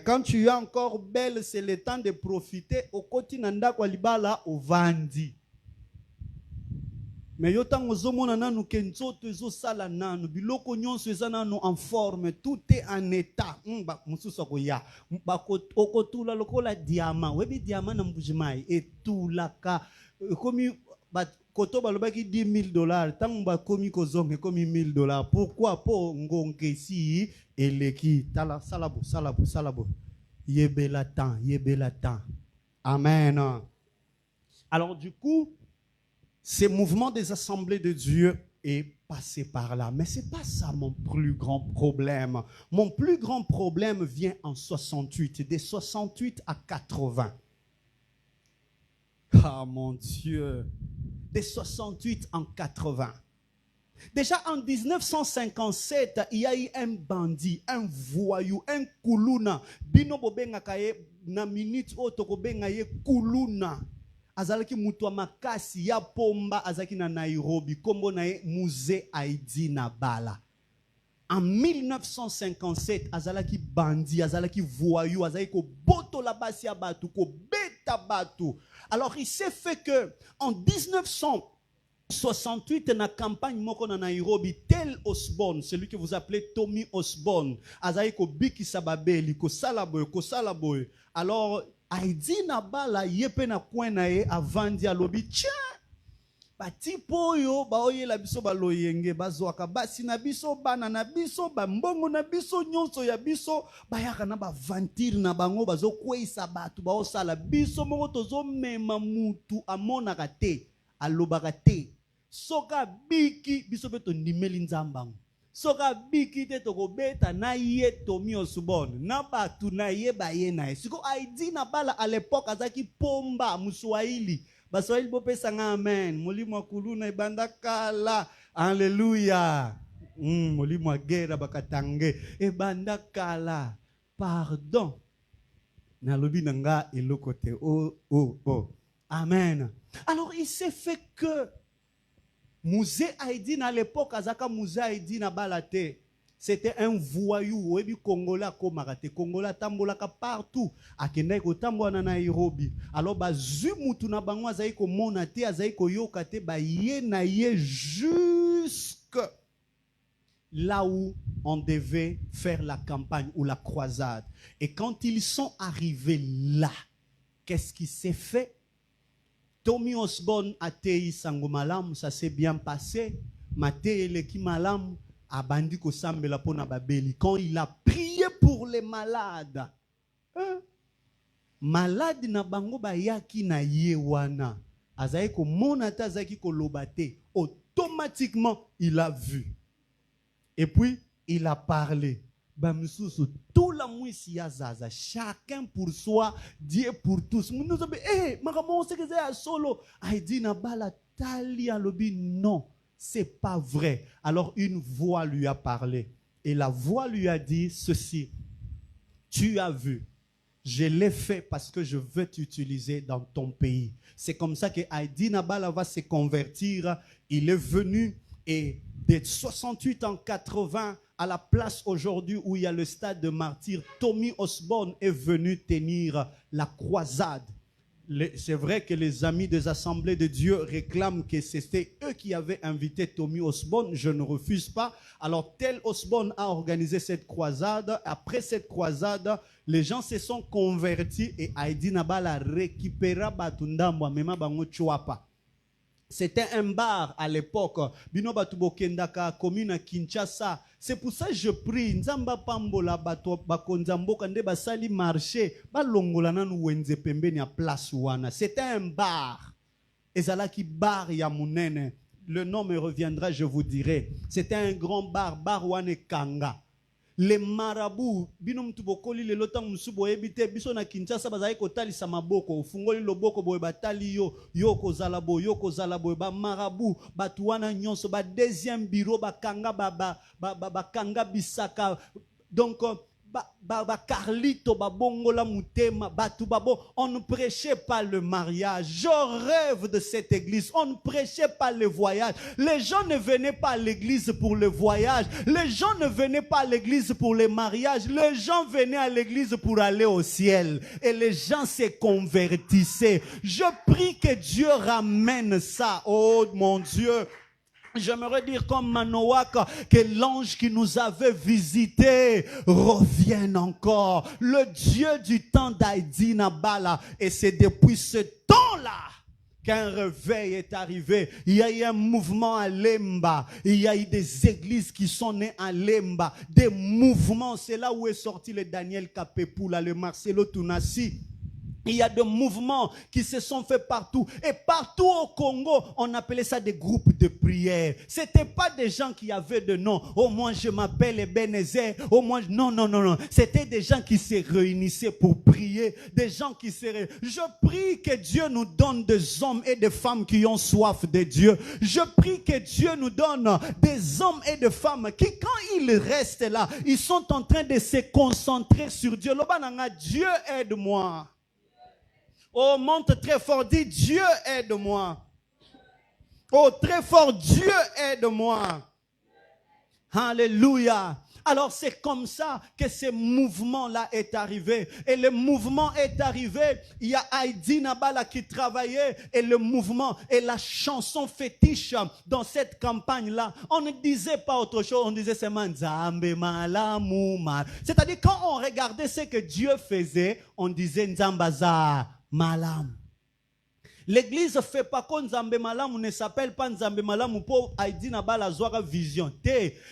Quand tu es encore belle, c'est le temps de profiter. Au kotinanda kwa libala au vandi. Mais yotan ozomona nanu kenzoto ezo sala nanu biloko nyonso eza nanu en forme, tout est en état. Ba mususu ko ya. Ba okotula lokola diamant. Webi diamant na mbujimai etulaka komi ba koto balobaki $10,000 tant ba komi kozonge komi $1,000. Pourquoi po ngongesi eleki tala salabo yebela temps. Amen. Alors du coup, ce mouvement des assemblées de Dieu est passé par là, mais c'est pas ça mon plus grand problème. Mon plus grand problème vient en 68, de 68 à 80. Ah mon Dieu, de 68 en 80. Déjà en 1957, il y a eu un bandit, un voyou, un kuluna. Bino bobenga kaye na minute otoko benga ye kuluna. Azalaki mutwa makasi ya pomba azaki na Nairobi, kombo na ye Musée Aidi na Bala. En 1957, azalaki bandi, azalaki voyou, azalaki ko boto la basi ya batu, ko beta batu. Alors il s'est fait que en 1968, dans la campagne moko na Nairobi, tel Osborne, celui que vous appelez Tommy Osborne, azalaki ko biki sababeli, ko salaboy. Alors Aidi na bala yepe na kwena ye avandi alobi tia bati poyo baoye la biso baloyenge bazwaka basi na biso bana na biso bambongo na biso nyonso ya biso bayaka na bavantir na bango bazokweisa batu baosala biso moko tozomema mutu amonaka te alobaka te soka biki biso pe tondimeli nzambango soka biki te tokobeta na ye Tommy Osborne na batu na ye baye na ye siko Aidi na bala à l'époque azaki pomba muswahili baswahili bopesa nga amen molimo kuluna ibanda kala haleluya molimo gera bakatange ibanda kala pardon na lobi nanga eloko te oh amen. Alors il s'est fait que Mouzé Aidi à l'époque azaka Mouzé Aidi na balate c'était un voyou oyebi Congolais komaka Congolais tambolaka partout akendai kotambola na Nairobi alors bazwi mutu na bango azai komona te azai koyoka te baye na ye jusque là où on devait faire la campagne ou la croisade. Et quand ils sont arrivés là, qu'est-ce qui s'est fait? Tommy Osborne a tei sango malam, ça s'est bien passé. Matei leki malam abandi ko sambela pona babeli. Quand il a prié pour les malades, malade na bango bayaki na yewana. Azai ko monata zaki ko lobate. Automatiquement, il a vu. Et puis, il a parlé. Tout la mouissi yazaza, chacun pour soi, Dieu pour tous. Nous avons dit, maman, c'est que c'est solo. Aidi na bala tali alobi, non, c'est pas vrai. Alors une voix lui a parlé. Et la voix lui a dit ceci. Tu as vu, je l'ai fait parce que je veux t'utiliser dans ton pays. C'est comme ça que Aidi na bala va se convertir. Il est venu et de 68 en 80, à la place aujourd'hui où il y a le stade de martyrs, Tommy Osborne est venu tenir la croisade. C'est vrai que les amis des assemblées de Dieu réclament que c'était eux qui avaient invité Tommy Osborne. Je ne refuse pas. Alors, tel Osborne a organisé cette croisade. Après cette croisade, les gens se sont convertis et Aidi Nabala récupéra Batundamba, Mema Bango Chouapa. C'était un bar à l'époque. Bino batubo kendaka commune à Kinshasa. C'est pour ça que je prie. Nzamba pambola bato bakonzambo kande basali marché. Balongola nanu wenze pembeni a place wana. C'était un bar. Ezalaki bar ya munene. Le nom me reviendra, je vous dirai. C'était un grand bar. Bar wane kanga. Les marabouts, binom tubokoli le lotang musubo ebite biso na Kinshasa bazai kotali samaboko fungoli loboko boy batali yoko zalabo ba marabout batuana nyonso ba deuxième bureau ba kanga ba kanga bisaka donc ba Carlito ba bongola mutema batu babo. On ne prêchait pas le mariage. Je rêve de cette église. On ne prêchait pas le voyage. Les gens ne venaient pas à l'église pour le voyage. Les gens ne venaient pas à l'église pour le mariage. Les gens venaient à l'église pour aller au ciel. Et les gens se convertissaient. Je prie que Dieu ramène ça. Oh mon Dieu. J'aimerais dire comme Manoak que l'ange qui nous avait visité revienne encore. Le Dieu du temps d'Aidi Nabala. Et c'est depuis ce temps-là qu'un réveil est arrivé. Il y a eu un mouvement à Lemba. Il y a eu des églises qui sont nées à Lemba. Des mouvements. C'est là où est sorti le Daniel Kapepoula, le Marcelo Tunasi. Il y a des mouvements qui se sont faits partout. Et partout au Congo, on appelait ça des groupes de prière. C'était pas des gens qui avaient de nom. Au moins, je m'appelle Ebenezer. Au moins, non. C'était des gens qui se réunissaient pour prier. Des gens qui se réunissaient. Je prie que Dieu nous donne des hommes et des femmes qui ont soif de Dieu. Je prie que Dieu nous donne des hommes et des femmes qui, quand ils restent là, ils sont en train de se concentrer sur Dieu. Lobananga, Dieu aide-moi. Oh, monte très fort, dis Dieu aide-moi. Oh, très fort, Dieu aide-moi. Alléluia. Alors c'est comme ça que ce mouvement-là est arrivé. Et le mouvement est arrivé, il y a Heidi Nabala qui travaillait et le mouvement et la chanson fétiche dans cette campagne-là. On ne disait pas autre chose, on disait seulement Nzambe malamu mal. C'est-à-dire quand on regardait ce que Dieu faisait, on disait Nzambaza malam. L'église fait pas qu'on Nzambe Malam ne s'appelle pas Nzambe Malam pour Heidi Nabala Zoara Vision.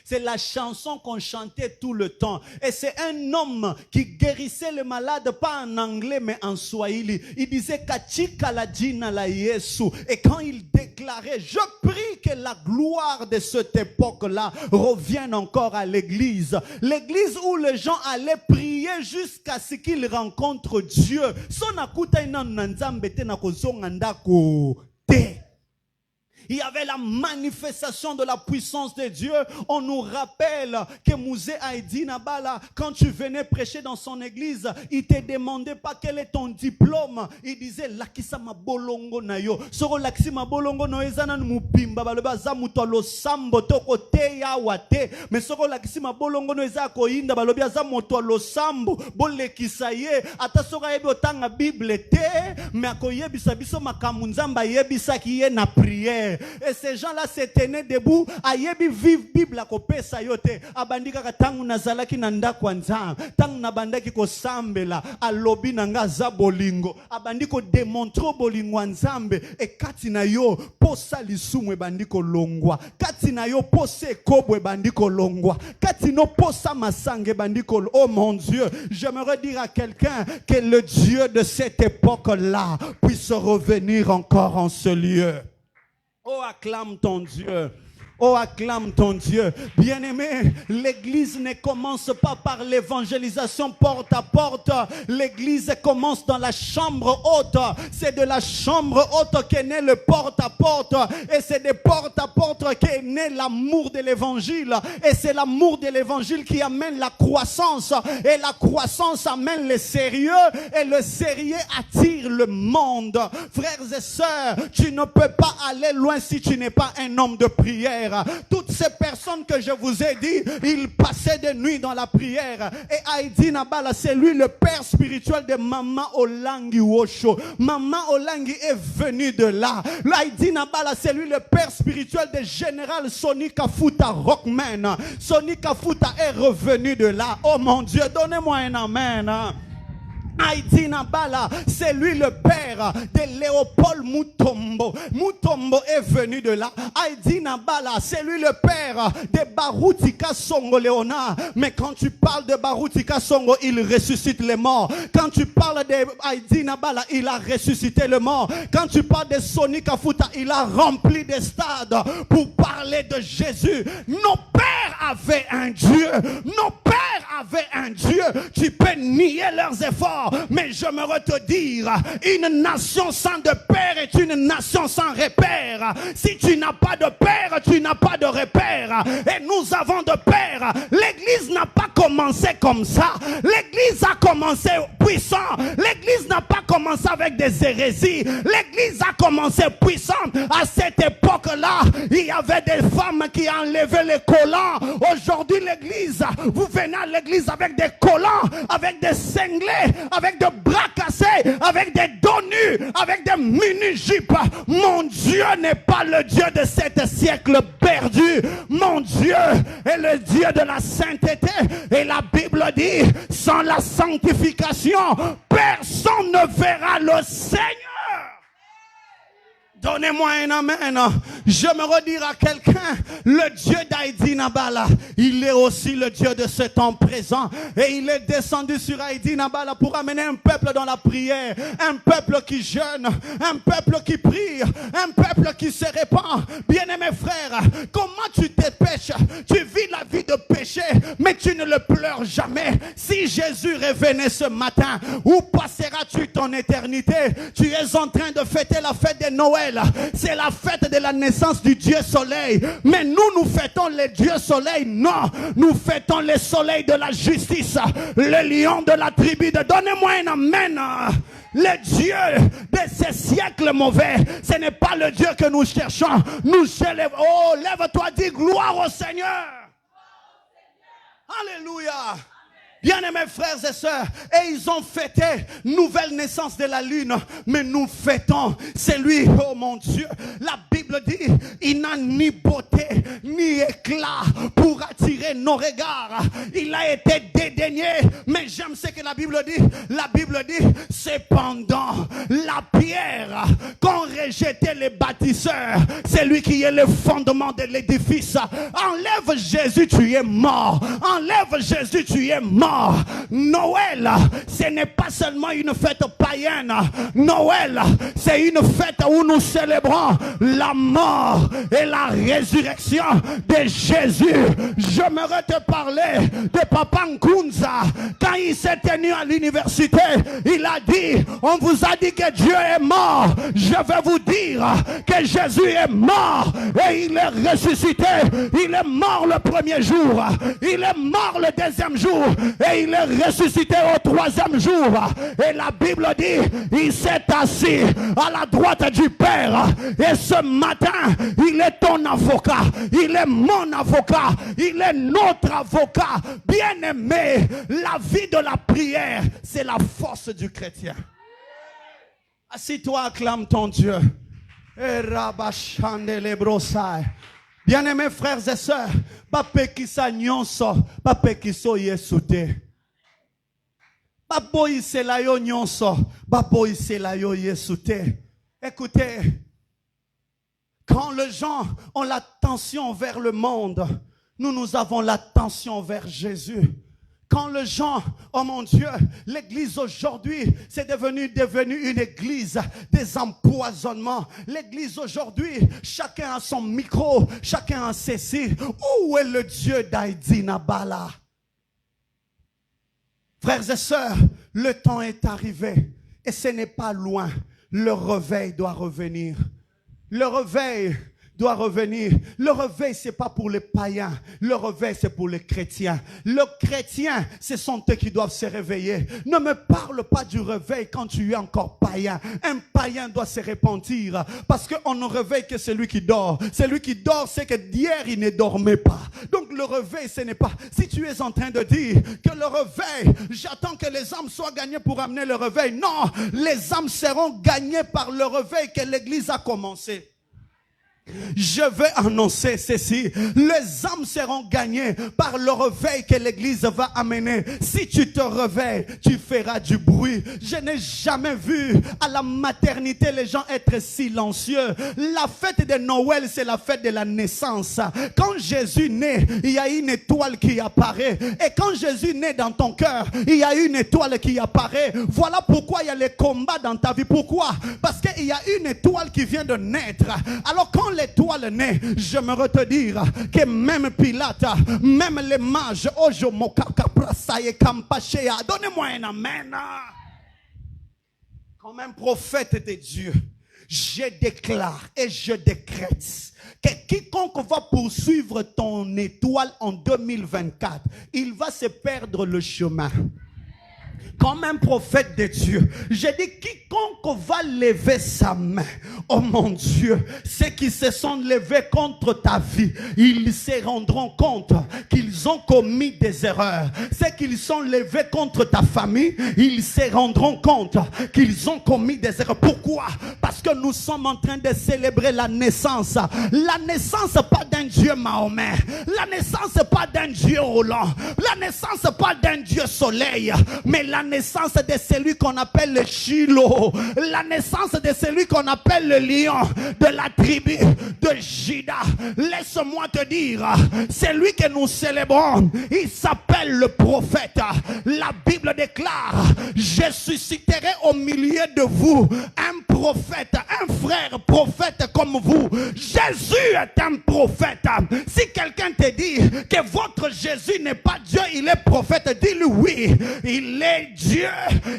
C'est la chanson qu'on chantait tout le temps. Et c'est un homme qui guérissait les malades pas en anglais mais en swahili. Il disait Kachika la jina la Yesu. Et quand il déclarait, je prie que la gloire de cette époque-là revienne encore à l'église. L'église où les gens allaient prier jusqu'à ce qu'ils rencontrent Dieu. Son akuta ina Nzambe te na kozonga ndako te. Il y avait la manifestation de la puissance de Dieu. On nous rappelle que Mouzé Heidi Nabala, quand tu venais prêcher dans son église, il ne te demandait pas quel est ton diplôme. Il disait, Lakisa ma bolongo na yo. Soro lakisi ma bolongo no ezana mupimba. Baloba za mutolo sambo toko te ya wate. Mais soro lakisi ma bolongo no ezana koinda. Baloba za mutolo sambo. Bole kisaye. Ata sora yebi otanga Bible te. Mais akoyebi sabiso makamunzamba yebi sa kiye na prière. Et ces gens-là se tenaient debout. Ayebi vive Bible à kopé sayote. Abandika katangu nazalaki nanda kwanza. Tangu nabandaki ko sambela. Alobi nanga za bolingo. Abandiko demontro bolingo nzambe. E kati na yo posa lisumwe bandiko longwa. Kati na yo pose kobwe bandiko longwa. Kati no posa masange bandiko. Oh mon Dieu, j'aimerais dire à quelqu'un que le Dieu de cette époque-là puisse revenir encore en ce lieu. Oh, acclame ton Dieu. Oh, acclame ton Dieu. Bien-aimé, l'église ne commence pas par l'évangélisation porte à porte. L'église commence dans la chambre haute. C'est de la chambre haute qu'est né le porte à porte. Et c'est de porte à porte qu'est né l'amour de l'évangile. Et c'est l'amour de l'évangile qui amène la croissance. Et la croissance amène le sérieux. Et le sérieux attire le monde. Frères et sœurs, tu ne peux pas aller loin si tu n'es pas un homme de prière. Toutes ces personnes que je vous ai dit, ils passaient des nuits dans la prière. Et Heidi Nabala, c'est lui le père spirituel de Mama Olangi Wosho. Mama Olangi est venue de là. Heidi Nabala, c'est lui le père spirituel de Général Sonny Kafuta Rockman. Sonny Kafuta est revenu de là. Oh mon Dieu, donnez-moi un amen. Heidi Nabala, c'est lui le père de Léopold Mutombo. Mutombo est venu de là. Heidi Nabala, c'est lui le père de Barutika Songo Léonard. Mais quand tu parles de Barutika Songo, il ressuscite les morts. Quand tu parles de Heidi Nabala, il a ressuscité les morts. Quand tu parles de Sonny Kafuta, il a rempli des stades pour parler de Jésus. Nos pères avaient un Dieu. Nos pères avaient un Dieu. Tu peux nier leurs efforts. Mais j'aimerais te dire, une nation sans de père est une nation sans repère. Si tu n'as pas de père, tu n'as pas de repère. Et nous avons de père. L'église n'a pas commencé comme ça. L'église a commencé puissant. L'église n'a pas commencé avec des hérésies. L'église a commencé puissante. À cette époque-là, il y avait des femmes qui enlevaient les collants. Aujourd'hui, l'église, vous venez à l'église avec des collants, avec des cinglés, avec des bras cassés, avec des dos nus, avec des mini-jupes. Mon Dieu n'est pas le Dieu de cet siècle perdu. Mon Dieu est le Dieu de la sainteté. Et la Bible dit, sans la sanctification, personne ne verra le Seigneur. Donnez-moi un amen. Je me redire à quelqu'un, le Dieu d'Heidi Nabala, il est aussi le Dieu de ce temps présent. Et il est descendu sur Heidi Nabala pour amener un peuple dans la prière, un peuple qui jeûne, un peuple qui prie, un peuple qui se répand. Bien-aimé frère, comment tu te pêches? Tu vis la vie de péché, mais tu ne le pleures jamais. Si Jésus revenait ce matin, où passeras-tu ton éternité? Tu es en train de fêter la fête de Noël. C'est la fête de la naissance du Dieu soleil. Mais nous fêtons le Dieu soleil. Non, nous fêtons le soleil de la justice. Le lion de la tribu de... Donnez-moi un amen. Le Dieu de ces siècles mauvais, ce n'est pas le Dieu que nous cherchons. Nous cherchons... Oh, lève-toi, dis gloire au Seigneur. Alléluia. Bien-aimés frères et sœurs, et ils ont fêté nouvelle naissance de la lune, mais nous fêtons, c'est lui, oh mon Dieu, la Bible dit, il n'a ni beauté, ni éclat pour attirer nos regards, il a été dédaigné, mais j'aime ce que la Bible dit, cependant, la pierre qu'ont rejeté les bâtisseurs, c'est lui qui est le fondement de l'édifice. Enlève Jésus, tu es mort, enlève Jésus, tu es mort. Noël, ce n'est pas seulement une fête païenne. Noël, c'est une fête où nous célébrons la mort et la résurrection de Jésus. J'aimerais te parler de Papa Nkunza. Quand il s'est tenu à l'université, il a dit, on vous a dit que Dieu est mort. Je vais vous dire que Jésus est mort et il est ressuscité. Il est mort le premier jour, il est mort le deuxième jour et il est ressuscité au troisième jour. Et la Bible dit, il s'est assis à la droite du Père. Et ce matin, il est ton avocat, il est mon avocat, il est notre avocat. Bien-aimé, la vie de la prière, c'est la force du chrétien. Assis-toi, acclame ton Dieu. Bien-aimés frères et sœurs, bapekisa nyonso, bapekiso yesute. Baboyisela yo nyonso, baboyisela yo yesute. Écoutez, quand les gens ont l'attention vers le monde, nous avons l'attention vers Jésus. Quand les gens, oh mon Dieu, l'église aujourd'hui, c'est devenu une église des empoisonnements. L'église aujourd'hui, chacun a son micro, chacun a ses cils. Où est le Dieu d'Aïdina Bala? Frères et sœurs, le temps est arrivé et ce n'est pas loin. Le réveil doit revenir. Le réveil doit revenir. Le réveil, ce n'est pas pour les païens. Le réveil, c'est pour les chrétiens. Les chrétiens, ce sont eux qui doivent se réveiller. Ne me parle pas du réveil quand tu es encore païen. Un païen doit se repentir parce qu'on ne réveille que celui qui dort. Celui qui dort, c'est que d'hier, il ne dormait pas. Donc le réveil, ce n'est pas... Si tu es en train de dire que le réveil, j'attends que les âmes soient gagnées pour amener le réveil. Non, les âmes seront gagnées par le réveil que l'église a commencé. Je vais annoncer ceci. Les âmes seront gagnées par le réveil que l'église va amener. Si tu te réveilles, tu feras du bruit. Je n'ai jamais vu à la maternité les gens être silencieux. La fête de Noël, c'est la fête de la naissance. Quand Jésus naît, il y a une étoile qui apparaît. Et quand Jésus naît dans ton cœur, il y a une étoile qui apparaît. Voilà pourquoi il y a les combats dans ta vie. Pourquoi? Parce qu'il y a une étoile qui vient de naître. Alors quand l'étoile naît, j'aimerais te dire que même Pilate, même les mages, donnez-moi un amen. Comme un prophète de Dieu, je déclare et je décrète que quiconque va poursuivre ton étoile en 2024, il va se perdre le chemin. Comme un prophète de Dieu, je dis quiconque va lever sa main, oh mon Dieu, ceux qui se sont levés contre ta vie, ils se rendront compte qu'ils ont commis des erreurs. Ceux qui sont levés contre ta famille, ils se rendront compte qu'ils ont commis des erreurs. Pourquoi? Parce que nous sommes en train de célébrer la naissance. La naissance pas d'un Dieu Mahomet, la naissance pas d'un Dieu Roland, la naissance pas d'un Dieu Soleil, mais la naissance de celui qu'on appelle le Shiloh, la naissance de celui qu'on appelle le lion de la tribu de Juda. Laisse-moi te dire, celui que nous célébrons, il s'appelle le prophète. La Bible déclare, je susciterai au milieu de vous un prophète, un frère prophète comme vous. Jésus est un prophète. Si quelqu'un te dit que votre Jésus n'est pas Dieu, il est prophète, dis-lui oui, il est Dieu,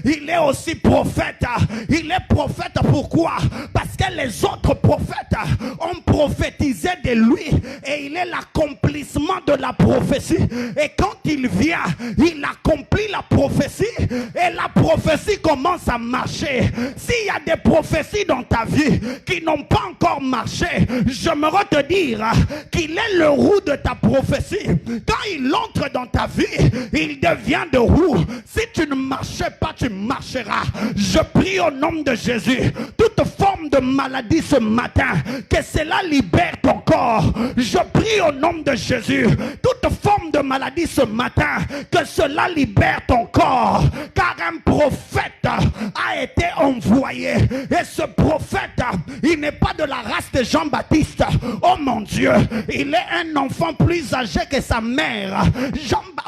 il est aussi prophète. Il est prophète pourquoi? Parce que les autres prophètes ont prophétisé de lui et il est l'accomplissement de la prophétie. Et quand il vient, il accomplit la prophétie et la prophétie commence à marcher. S'il y a des prophéties dans ta vie qui n'ont pas encore marché, j'aimerais te dire qu'il est le roue de ta prophétie. Quand il entre dans ta vie, il devient de roue. Si tu ne marchais pas, tu marcheras. Je prie au nom de Jésus, toute forme de maladie ce matin, que cela libère ton corps. Je prie au nom de Jésus, toute forme de maladie ce matin, que cela libère ton corps. Car un prophète a été envoyé. Et ce prophète, il n'est pas de la race de Jean-Baptiste. Oh mon Dieu, il est un enfant plus âgé que sa mère.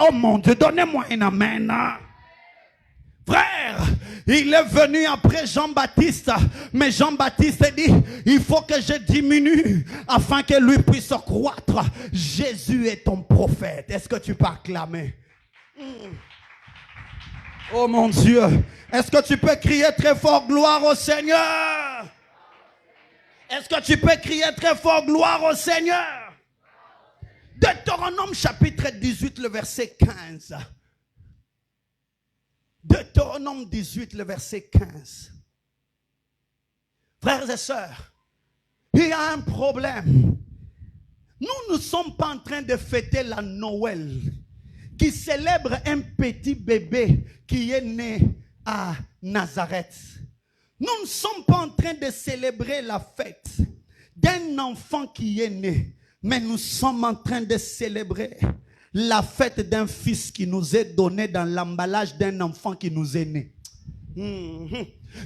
Oh mon Dieu, donnez-moi un amen. Frère, il est venu après Jean-Baptiste, mais Jean-Baptiste dit, il faut que je diminue afin que lui puisse croître. Jésus est ton prophète. Est-ce que tu peux acclamer? Oh mon Dieu, est-ce que tu peux crier très fort gloire au Seigneur? Est-ce que tu peux crier très fort gloire au Seigneur? Deutéronome chapitre 18, le verset 15. Deutéronome 18, le verset 15. Frères et sœurs, il y a un problème. Nous ne sommes pas en train de fêter la Noël, qui célèbre un petit bébé qui est né à Nazareth. Nous ne sommes pas en train de célébrer la fête d'un enfant qui est né, mais nous sommes en train de célébrer la fête d'un fils qui nous est donné dans l'emballage d'un enfant qui nous est né.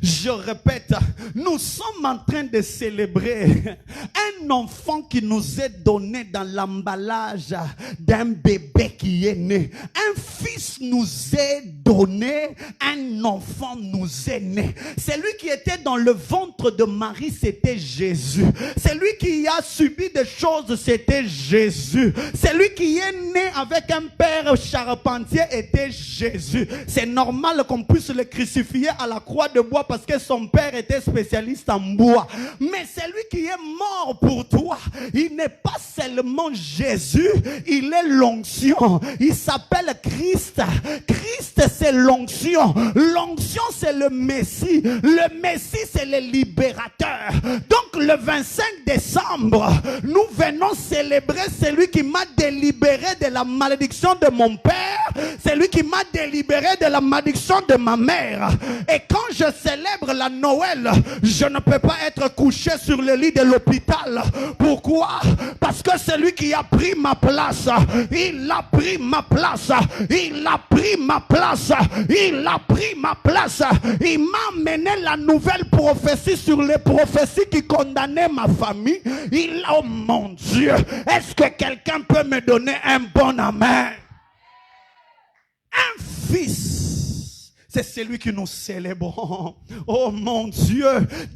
Je répète, nous sommes en train de célébrer un enfant qui nous est donné dans l'emballage d'un bébé qui est né. Un fils nous est donné, un enfant nous est né. Celui qui était dans le ventre de Marie, c'était Jésus. Celui qui a subi des choses, c'était Jésus. Celui qui est né avec un père charpentier était Jésus. C'est normal qu'on puisse le crucifier à la croix de bois parce que son père était spécialiste en bois. Mais celui qui est mort pour toi, il n'est pas seulement Jésus, il est l'onction. Il s'appelle Christ. Christ, c'est l'onction. L'onction, c'est le Messie. Le Messie, c'est le libérateur. Donc le 25 décembre, nous venons célébrer celui qui m'a délibéré de la malédiction de mon père, celui qui m'a délibéré de la malédiction de ma mère. Et quand je célèbre la Noël, je ne peux pas être couché sur le lit de l'hôpital. Pourquoi? Parce que celui qui a pris ma place, il a pris ma place, il a pris ma place, il a pris ma place. Il m'a amené la nouvelle prophétie sur les prophéties qui condamnaient ma famille. Oh mon Dieu, est-ce que quelqu'un peut me donner un bon amen? Un fils, c'est celui que nous célébrons. Oh mon Dieu.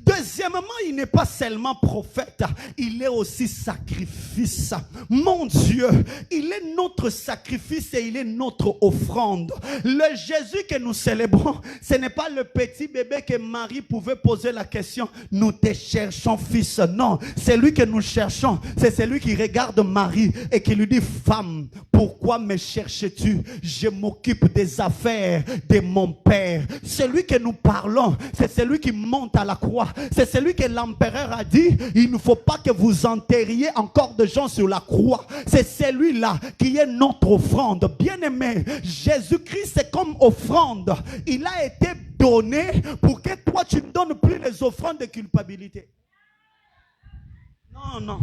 Deuxièmement, il n'est pas seulement prophète, il est aussi sacrifice. Mon Dieu, il est notre sacrifice et il est notre offrande. Le Jésus que nous célébrons, ce n'est pas le petit bébé que Marie pouvait poser la question, nous te cherchons fils. Non, c'est lui que nous cherchons. C'est celui qui regarde Marie et qui lui dit, femme, pourquoi me cherches-tu? Je m'occupe des affaires de mon Père. Celui que nous parlons, c'est celui qui monte à la croix. C'est celui que l'empereur a dit, il ne faut pas que vous enterriez encore de gens sur la croix. C'est celui-là qui est notre offrande. Bien-aimé, Jésus-Christ est comme offrande. Il a été donné pour que toi tu ne donnes plus les offrandes de culpabilité. Non, non.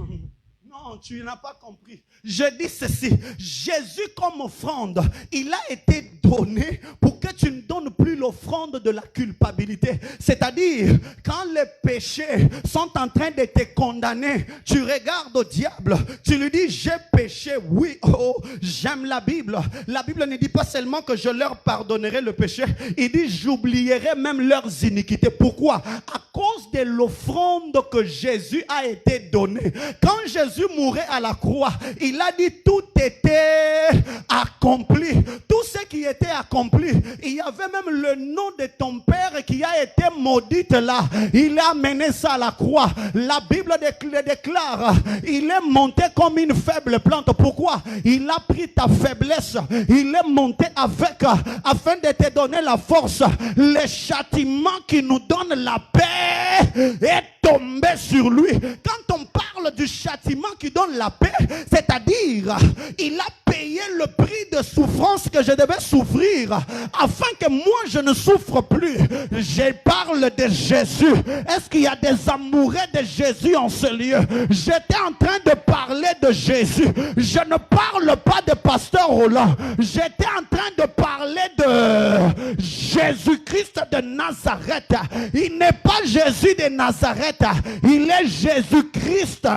Non, tu n'as pas compris. Je dis ceci. Jésus comme offrande, il a été donné pour que tu ne donnes plus l'offrande de la culpabilité. C'est-à-dire, quand les péchés sont en train de te condamner, tu regardes au diable, tu lui dis, j'ai péché. Oui, oh, j'aime la Bible. La Bible ne dit pas seulement que je leur pardonnerai le péché. Il dit, j'oublierai même leurs iniquités. Pourquoi? À cause de l'offrande que Jésus a été donné. Quand Jésus mourait à la croix, il a dit tout était accompli. Tout ce qui était accompli, il y avait même le nom de ton père qui a été maudit là. Il a amené ça à la croix. La Bible déclare, il est monté comme une faible plante. Pourquoi? Il a pris ta faiblesse, il est monté avec, afin de te donner la force. Le châtiment qui nous donne la paix est tombé sur lui. Quand on parle parle du châtiment qui donne la paix, c'est-à-dire, il a payé le prix de souffrance que je devais souffrir, afin que moi je ne souffre plus. Je parle de Jésus. Est-ce qu'il y a des amoureux de Jésus en ce lieu? J'étais en train de parler de Jésus. Je ne parle pas de pasteur Roland. J'étais en train de parler de Jésus-Christ de Nazareth. Il n'est pas Jésus de Nazareth. Il est Jésus-Christ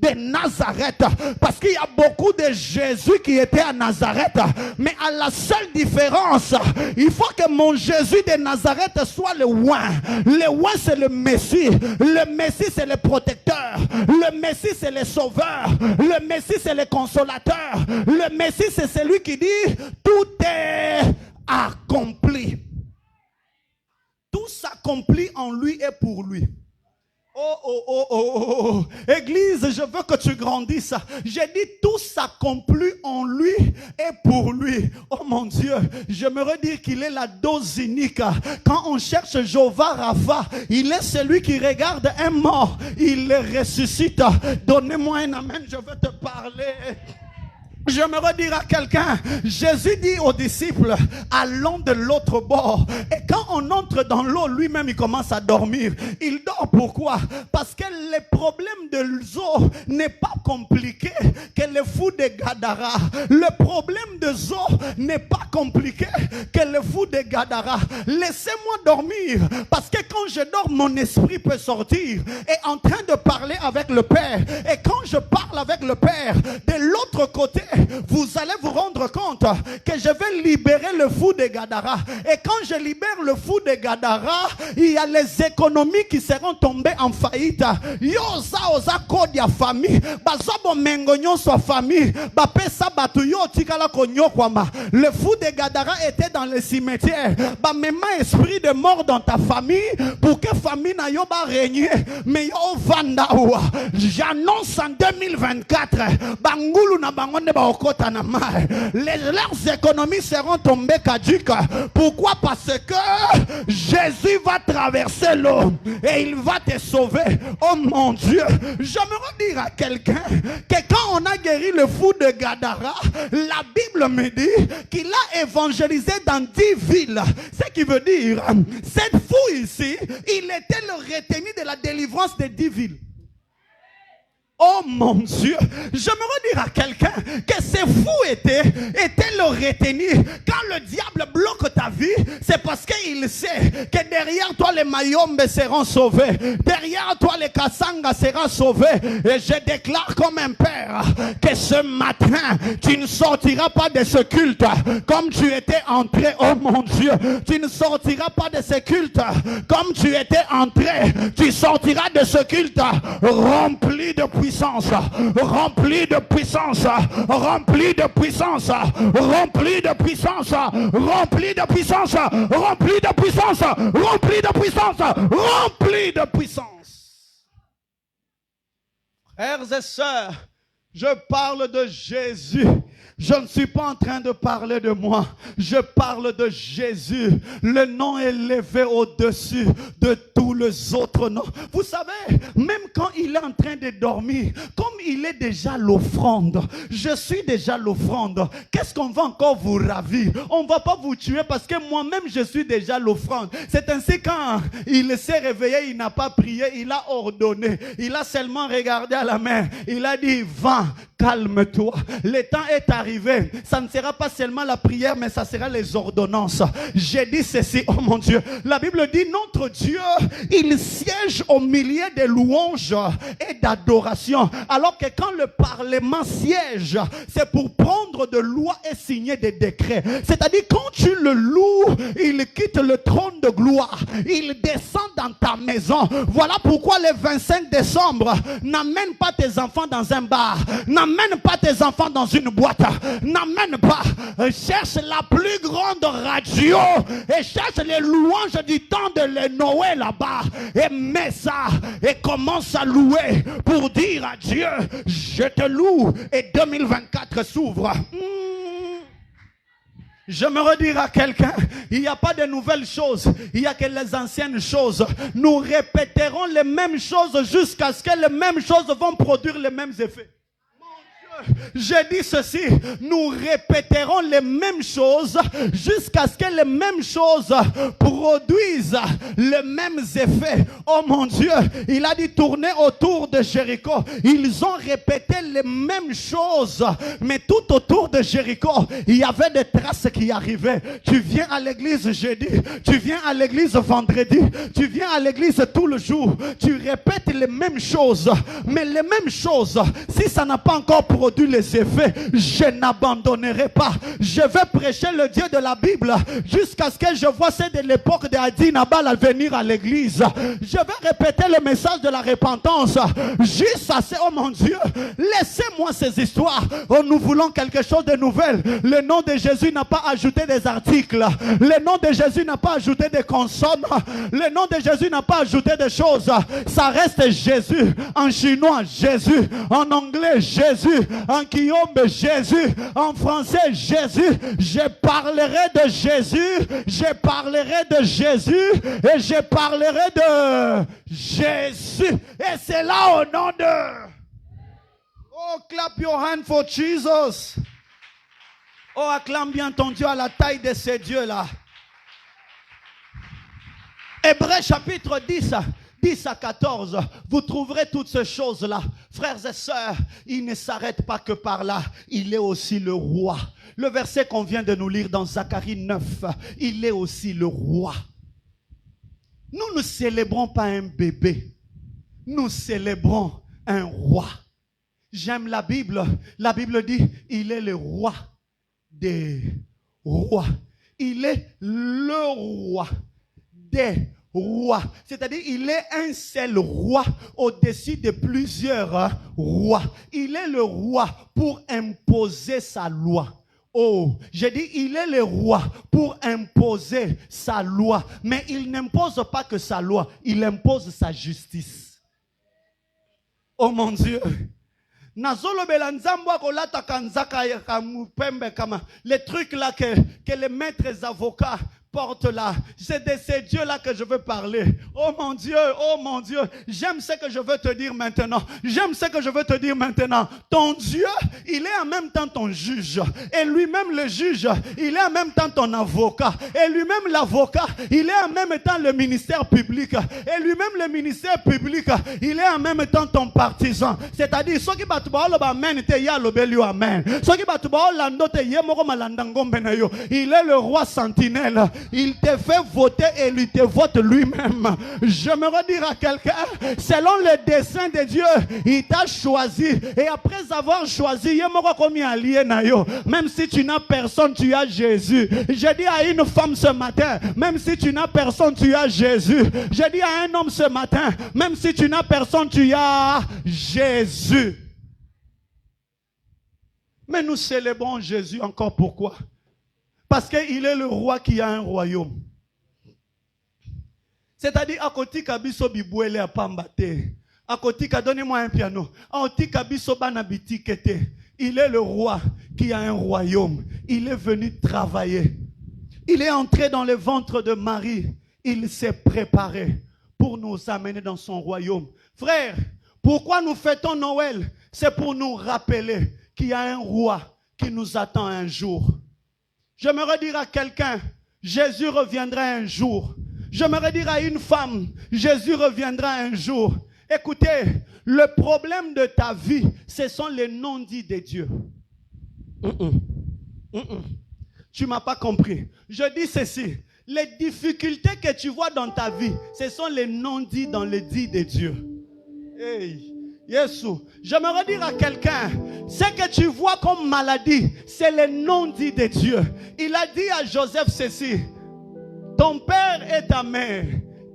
de Nazareth, parce qu'il y a beaucoup de Jésus qui étaient à Nazareth, mais à la seule différence, il faut que mon Jésus de Nazareth soit le oint. Le oint, c'est le Messie. Le Messie, c'est le protecteur. Le Messie, c'est le sauveur. Le Messie, c'est le consolateur. Le Messie, c'est celui qui dit tout est accompli. Tout s'accomplit en lui et pour lui. Oh. Église, je veux que tu grandisses. J'ai dit tout s'accomplit en lui et pour lui. Oh mon Dieu, j'aimerais dire qu'il est la dose unique. Quand on cherche Jéhovah Rapha, il est celui qui regarde un mort, il le ressuscite. Donnez-moi un amen, je veux te parler. J'aimerais dire à quelqu'un, Jésus dit aux disciples, allons de l'autre bord. Et quand on entre dans l'eau, lui-même il commence à dormir. Il dort pourquoi? Parce que le problème de l'eau n'est pas compliqué que le fou de Gadara. Le problème de l'eau n'est pas compliqué que le fou de Gadara. Laissez-moi dormir, parce que quand je dors, mon esprit peut sortir et en train de parler avec le Père. Et quand je parle avec le Père, de l'autre côté, vous allez vous rendre compte que je vais libérer le fou de Gadara. Et quand je libère le fou de Gadara, il y a les économies qui seront tombées en faillite. Yosa oza kodia famille, bazobo mengonyon sa famille, bapesa batuyo tikala konyo kwama. Le fou de Gadara était dans le cimetière. Ba mema esprit de mort dans ta famille pour que famille na yo ba régner. Mais yo vanda oua. J'annonce en 2024, bangulu na bangonde ba leurs économies seront tombées caduques. Pourquoi? Parce que Jésus va traverser l'eau et il va te sauver. Oh mon Dieu, j'aimerais dire à quelqu'un que quand on a guéri le fou de Gadara, la Bible me dit qu'il a évangélisé dans 10 villes. Ce qui veut dire, cette fou ici, il était le retenu de la délivrance des 10 villes. Oh mon Dieu, j'aimerais dire à quelqu'un que ces fous étaient le retenu. Quand le diable bloque ta vie, c'est parce qu'il sait que derrière toi les Mayombe seront sauvés. Derrière toi les Kassanga seront sauvés. Et je déclare comme un père que ce matin, tu ne sortiras pas de ce culte comme tu étais entré. Oh mon Dieu, tu ne sortiras pas de ce culte comme tu étais entré. Tu sortiras de ce culte rempli de puissance. Rempli de puissance, rempli de puissance, rempli de puissance, rempli de puissance, rempli de puissance, rempli de puissance, rempli de puissance. Frères et sœurs, je parle de Jésus. Je ne suis pas en train de parler de moi. Je parle de Jésus. Le nom élevé au-dessus de tous les autres noms. Vous savez, même quand il est en train de dormir, comme il est déjà l'offrande, je suis déjà l'offrande. Qu'est-ce qu'on va encore vous ravir? On ne va pas vous tuer parce que moi-même je suis déjà l'offrande. C'est ainsi quand il s'est réveillé, il n'a pas prié, il a ordonné. Il a seulement regardé à la mer. Il a dit, vent, calme-toi. Le temps est arrivé. Ça ne sera pas seulement la prière, mais ça sera les ordonnances. J'ai dit ceci, oh mon Dieu. La Bible dit, notre Dieu, il siège au milieu des louanges et d'adoration. Alors que quand le Parlement siège, c'est pour prendre de lois et signer des décrets. C'est-à-dire, quand tu le loues, il quitte le trône de gloire. Il descend dans ta maison. Voilà pourquoi le 25 décembre, n'amène pas tes enfants dans un bar. N'amène pas tes enfants dans une boîte. N'amène pas. Cherche la plus grande radio et cherche les louanges du temps de Noël là-bas et mets ça et commence à louer pour dire à Dieu, je te loue et 2024 s'ouvre. J'aimerais dire à quelqu'un, il n'y a pas de nouvelles choses, il n'y a que les anciennes choses. Nous répéterons les mêmes choses jusqu'à ce que les mêmes choses vont produire les mêmes effets. J'ai dit ceci, nous répéterons les mêmes choses jusqu'à ce que les mêmes choses produisent les mêmes effets. Oh mon Dieu, il a dit tourner autour de Jéricho. Ils ont répété les mêmes choses, mais tout autour de Jéricho, il y avait des traces qui arrivaient. Tu viens à l'église jeudi, tu viens à l'église vendredi, tu viens à l'église tout le jour, tu répètes les mêmes choses, mais les mêmes choses, si ça n'a pas encore produit les effets, je n'abandonnerai pas. Je vais prêcher le Dieu de la Bible jusqu'à ce que je vois ceux de l'époque de Adi Nabal venir à l'église. Je vais répéter le message de la repentance jusqu'à ce, oh mon Dieu, laissez-moi ces histoires. Oh, nous voulons quelque chose de nouvel. Le nom de Jésus n'a pas ajouté des articles. Le nom de Jésus n'a pas ajouté des consonnes. Le nom de Jésus n'a pas ajouté des choses. Ça reste Jésus. En chinois, Jésus. En anglais, Jésus. En Guillaume, Jésus. En français, Jésus. Je parlerai de Jésus. Je parlerai de Jésus. Et je parlerai de Jésus. Et c'est là au nom de... Oh, clap your hand for Jesus. Oh, acclame bien ton Dieu à la taille de ces dieux-là. Hébreux chapitre 10. 10 à 14, vous trouverez toutes ces choses-là. Frères et sœurs, il ne s'arrête pas que par là. Il est aussi le roi. Le verset qu'on vient de nous lire dans Zacharie 9, il est aussi le roi. Nous ne célébrons pas un bébé. Nous célébrons un roi. J'aime la Bible. La Bible dit, il est le roi des rois. Il est le roi des roi, c'est-à-dire il est un seul roi au-dessus de plusieurs rois. Il est le roi pour imposer sa loi. Oh, j'ai dit il est le roi pour imposer sa loi, mais il n'impose pas que sa loi, il impose sa justice. Oh mon Dieu. Les trucs là que les maîtres avocats portent là, c'est de ces dieux-là que je veux parler. Oh mon Dieu, j'aime ce que je veux te dire maintenant. J'aime ce que je veux te dire maintenant. Ton Dieu, il est en même temps ton juge. Et lui-même le juge, il est en même temps ton avocat. Et lui-même l'avocat, il est en même temps le ministère public. Et lui-même le ministère public, il est en même temps ton partisan. C'est-à-dire, ceux qui battent amen, amen. Ceux qui battent il est le roi sentinelle. Il te fait voter et il te vote lui-même. J'aimerais dire à quelqu'un, selon le dessein de Dieu, il t'a choisi. Et après avoir choisi, même si tu n'as personne, tu as Jésus. J'ai dit à une femme ce matin, même si tu n'as personne, tu as Jésus. J'ai dit à un homme ce matin, même si tu n'as personne, tu as Jésus. Mais nous célébrons Jésus encore. Pourquoi? Parce qu'il est le roi qui a un royaume. C'est-à-dire, à côté kabiso bibouele a pambate. À côté donnez-moi un piano. À côté kabiso banabiti kete. Il est le roi qui a un royaume. Il est venu travailler. Il est entré dans le ventre de Marie. Il s'est préparé pour nous amener dans son royaume. Frère, pourquoi nous fêtons Noël? C'est pour nous rappeler qu'il y a un roi qui nous attend un jour. J'aimerais dire à quelqu'un, Jésus reviendra un jour. J'aimerais dire à une femme, Jésus reviendra un jour. Écoutez, le problème de ta vie, ce sont les non-dits de Dieu. Tu ne m'as pas compris. Je dis ceci, les difficultés que tu vois dans ta vie, ce sont les non-dits dans les dits de Dieu. Hey. Yesu, j'aimerais dire à quelqu'un, ce que tu vois comme maladie, c'est le non-dit de Dieu. Il a dit à Joseph ceci, ton père et ta mère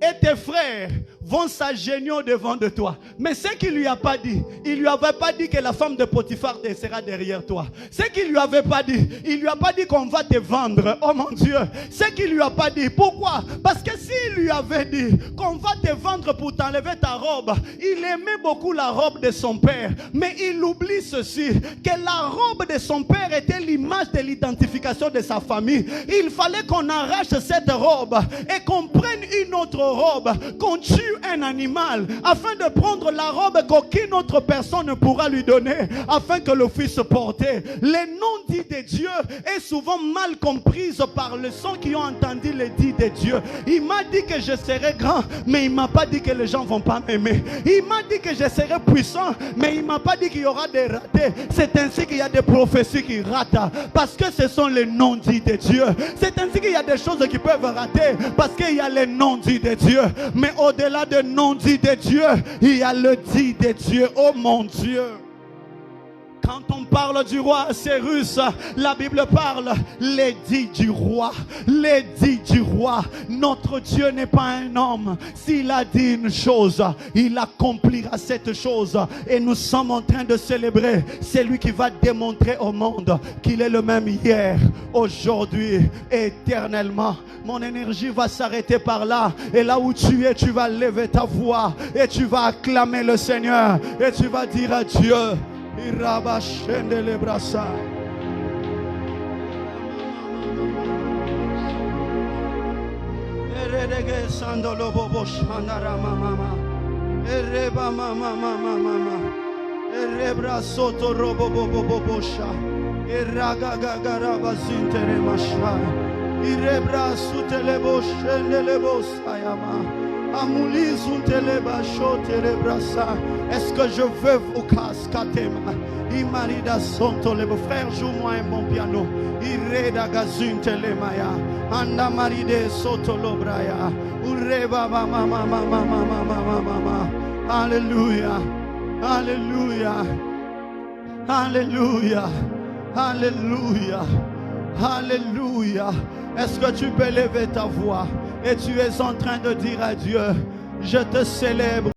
et tes frères vont s'agenouiller devant de toi. Mais ce qu'il lui a pas dit, il lui avait pas dit que la femme de Potiphar sera derrière toi. Ce qu'il lui avait pas dit, il lui a pas dit qu'on va te vendre. Oh mon Dieu, ce qu'il lui a pas dit. Pourquoi? Parce que s'il lui avait dit qu'on va te vendre pour t'enlever ta robe, il aimait beaucoup la robe de son père. Mais il oublie ceci, que la robe de son père était l'image de l'identification de sa famille. Il fallait qu'on arrache cette robe et qu'on prenne une autre robe, qu'on tue un animal afin de prendre la robe qu'aucune autre personne ne pourra lui donner, afin que le fils porte. Les noms dits de Dieu est souvent mal comprise par les gens qui ont entendu les dits de Dieu. Il m'a dit que je serai grand, mais il m'a pas dit que les gens vont pas m'aimer. Il m'a dit que je serai puissant, mais il m'a pas dit qu'il y aura des ratés. C'est ainsi qu'il y a des prophéties qui ratent, parce que ce sont les noms dits de Dieu. C'est ainsi qu'il y a des choses qui peuvent rater, parce qu'il y a les noms dits de Dieu. Mais au-delà des noms dits de Dieu, il y a le dit de Dieu. Oh mon Dieu. Quand on parle du roi Cyrus, la Bible parle l'édit du roi. L'édit du roi. Notre Dieu n'est pas un homme. S'il a dit une chose, il accomplira cette chose. Et nous sommes en train de célébrer celui qui va démontrer au monde qu'il est le même hier, aujourd'hui et éternellement. Mon énergie va s'arrêter par là. Et là où tu es, tu vas lever ta voix et tu vas acclamer le Seigneur. Et tu vas dire à Dieu, Irabashende le brasa. Eredege sandolo bobo shandara mama. Ereba mama mama. Erebra soto robo bobo bosha. Eraga gagara bazintere masha. Irebra sutele boshende le bosayama. Est-ce que je veux vous cascatema? Imarida sonto le frère, joue-moi un bon piano. Ireda gazunte le maya. Anda maride soto lobraya. Ureba mama mama mama mama mama. Alléluia. Alléluia. Alléluia. Alléluia. Alléluia. Est-ce que tu peux lever ta voix et tu es en train de dire à Dieu, je te célèbre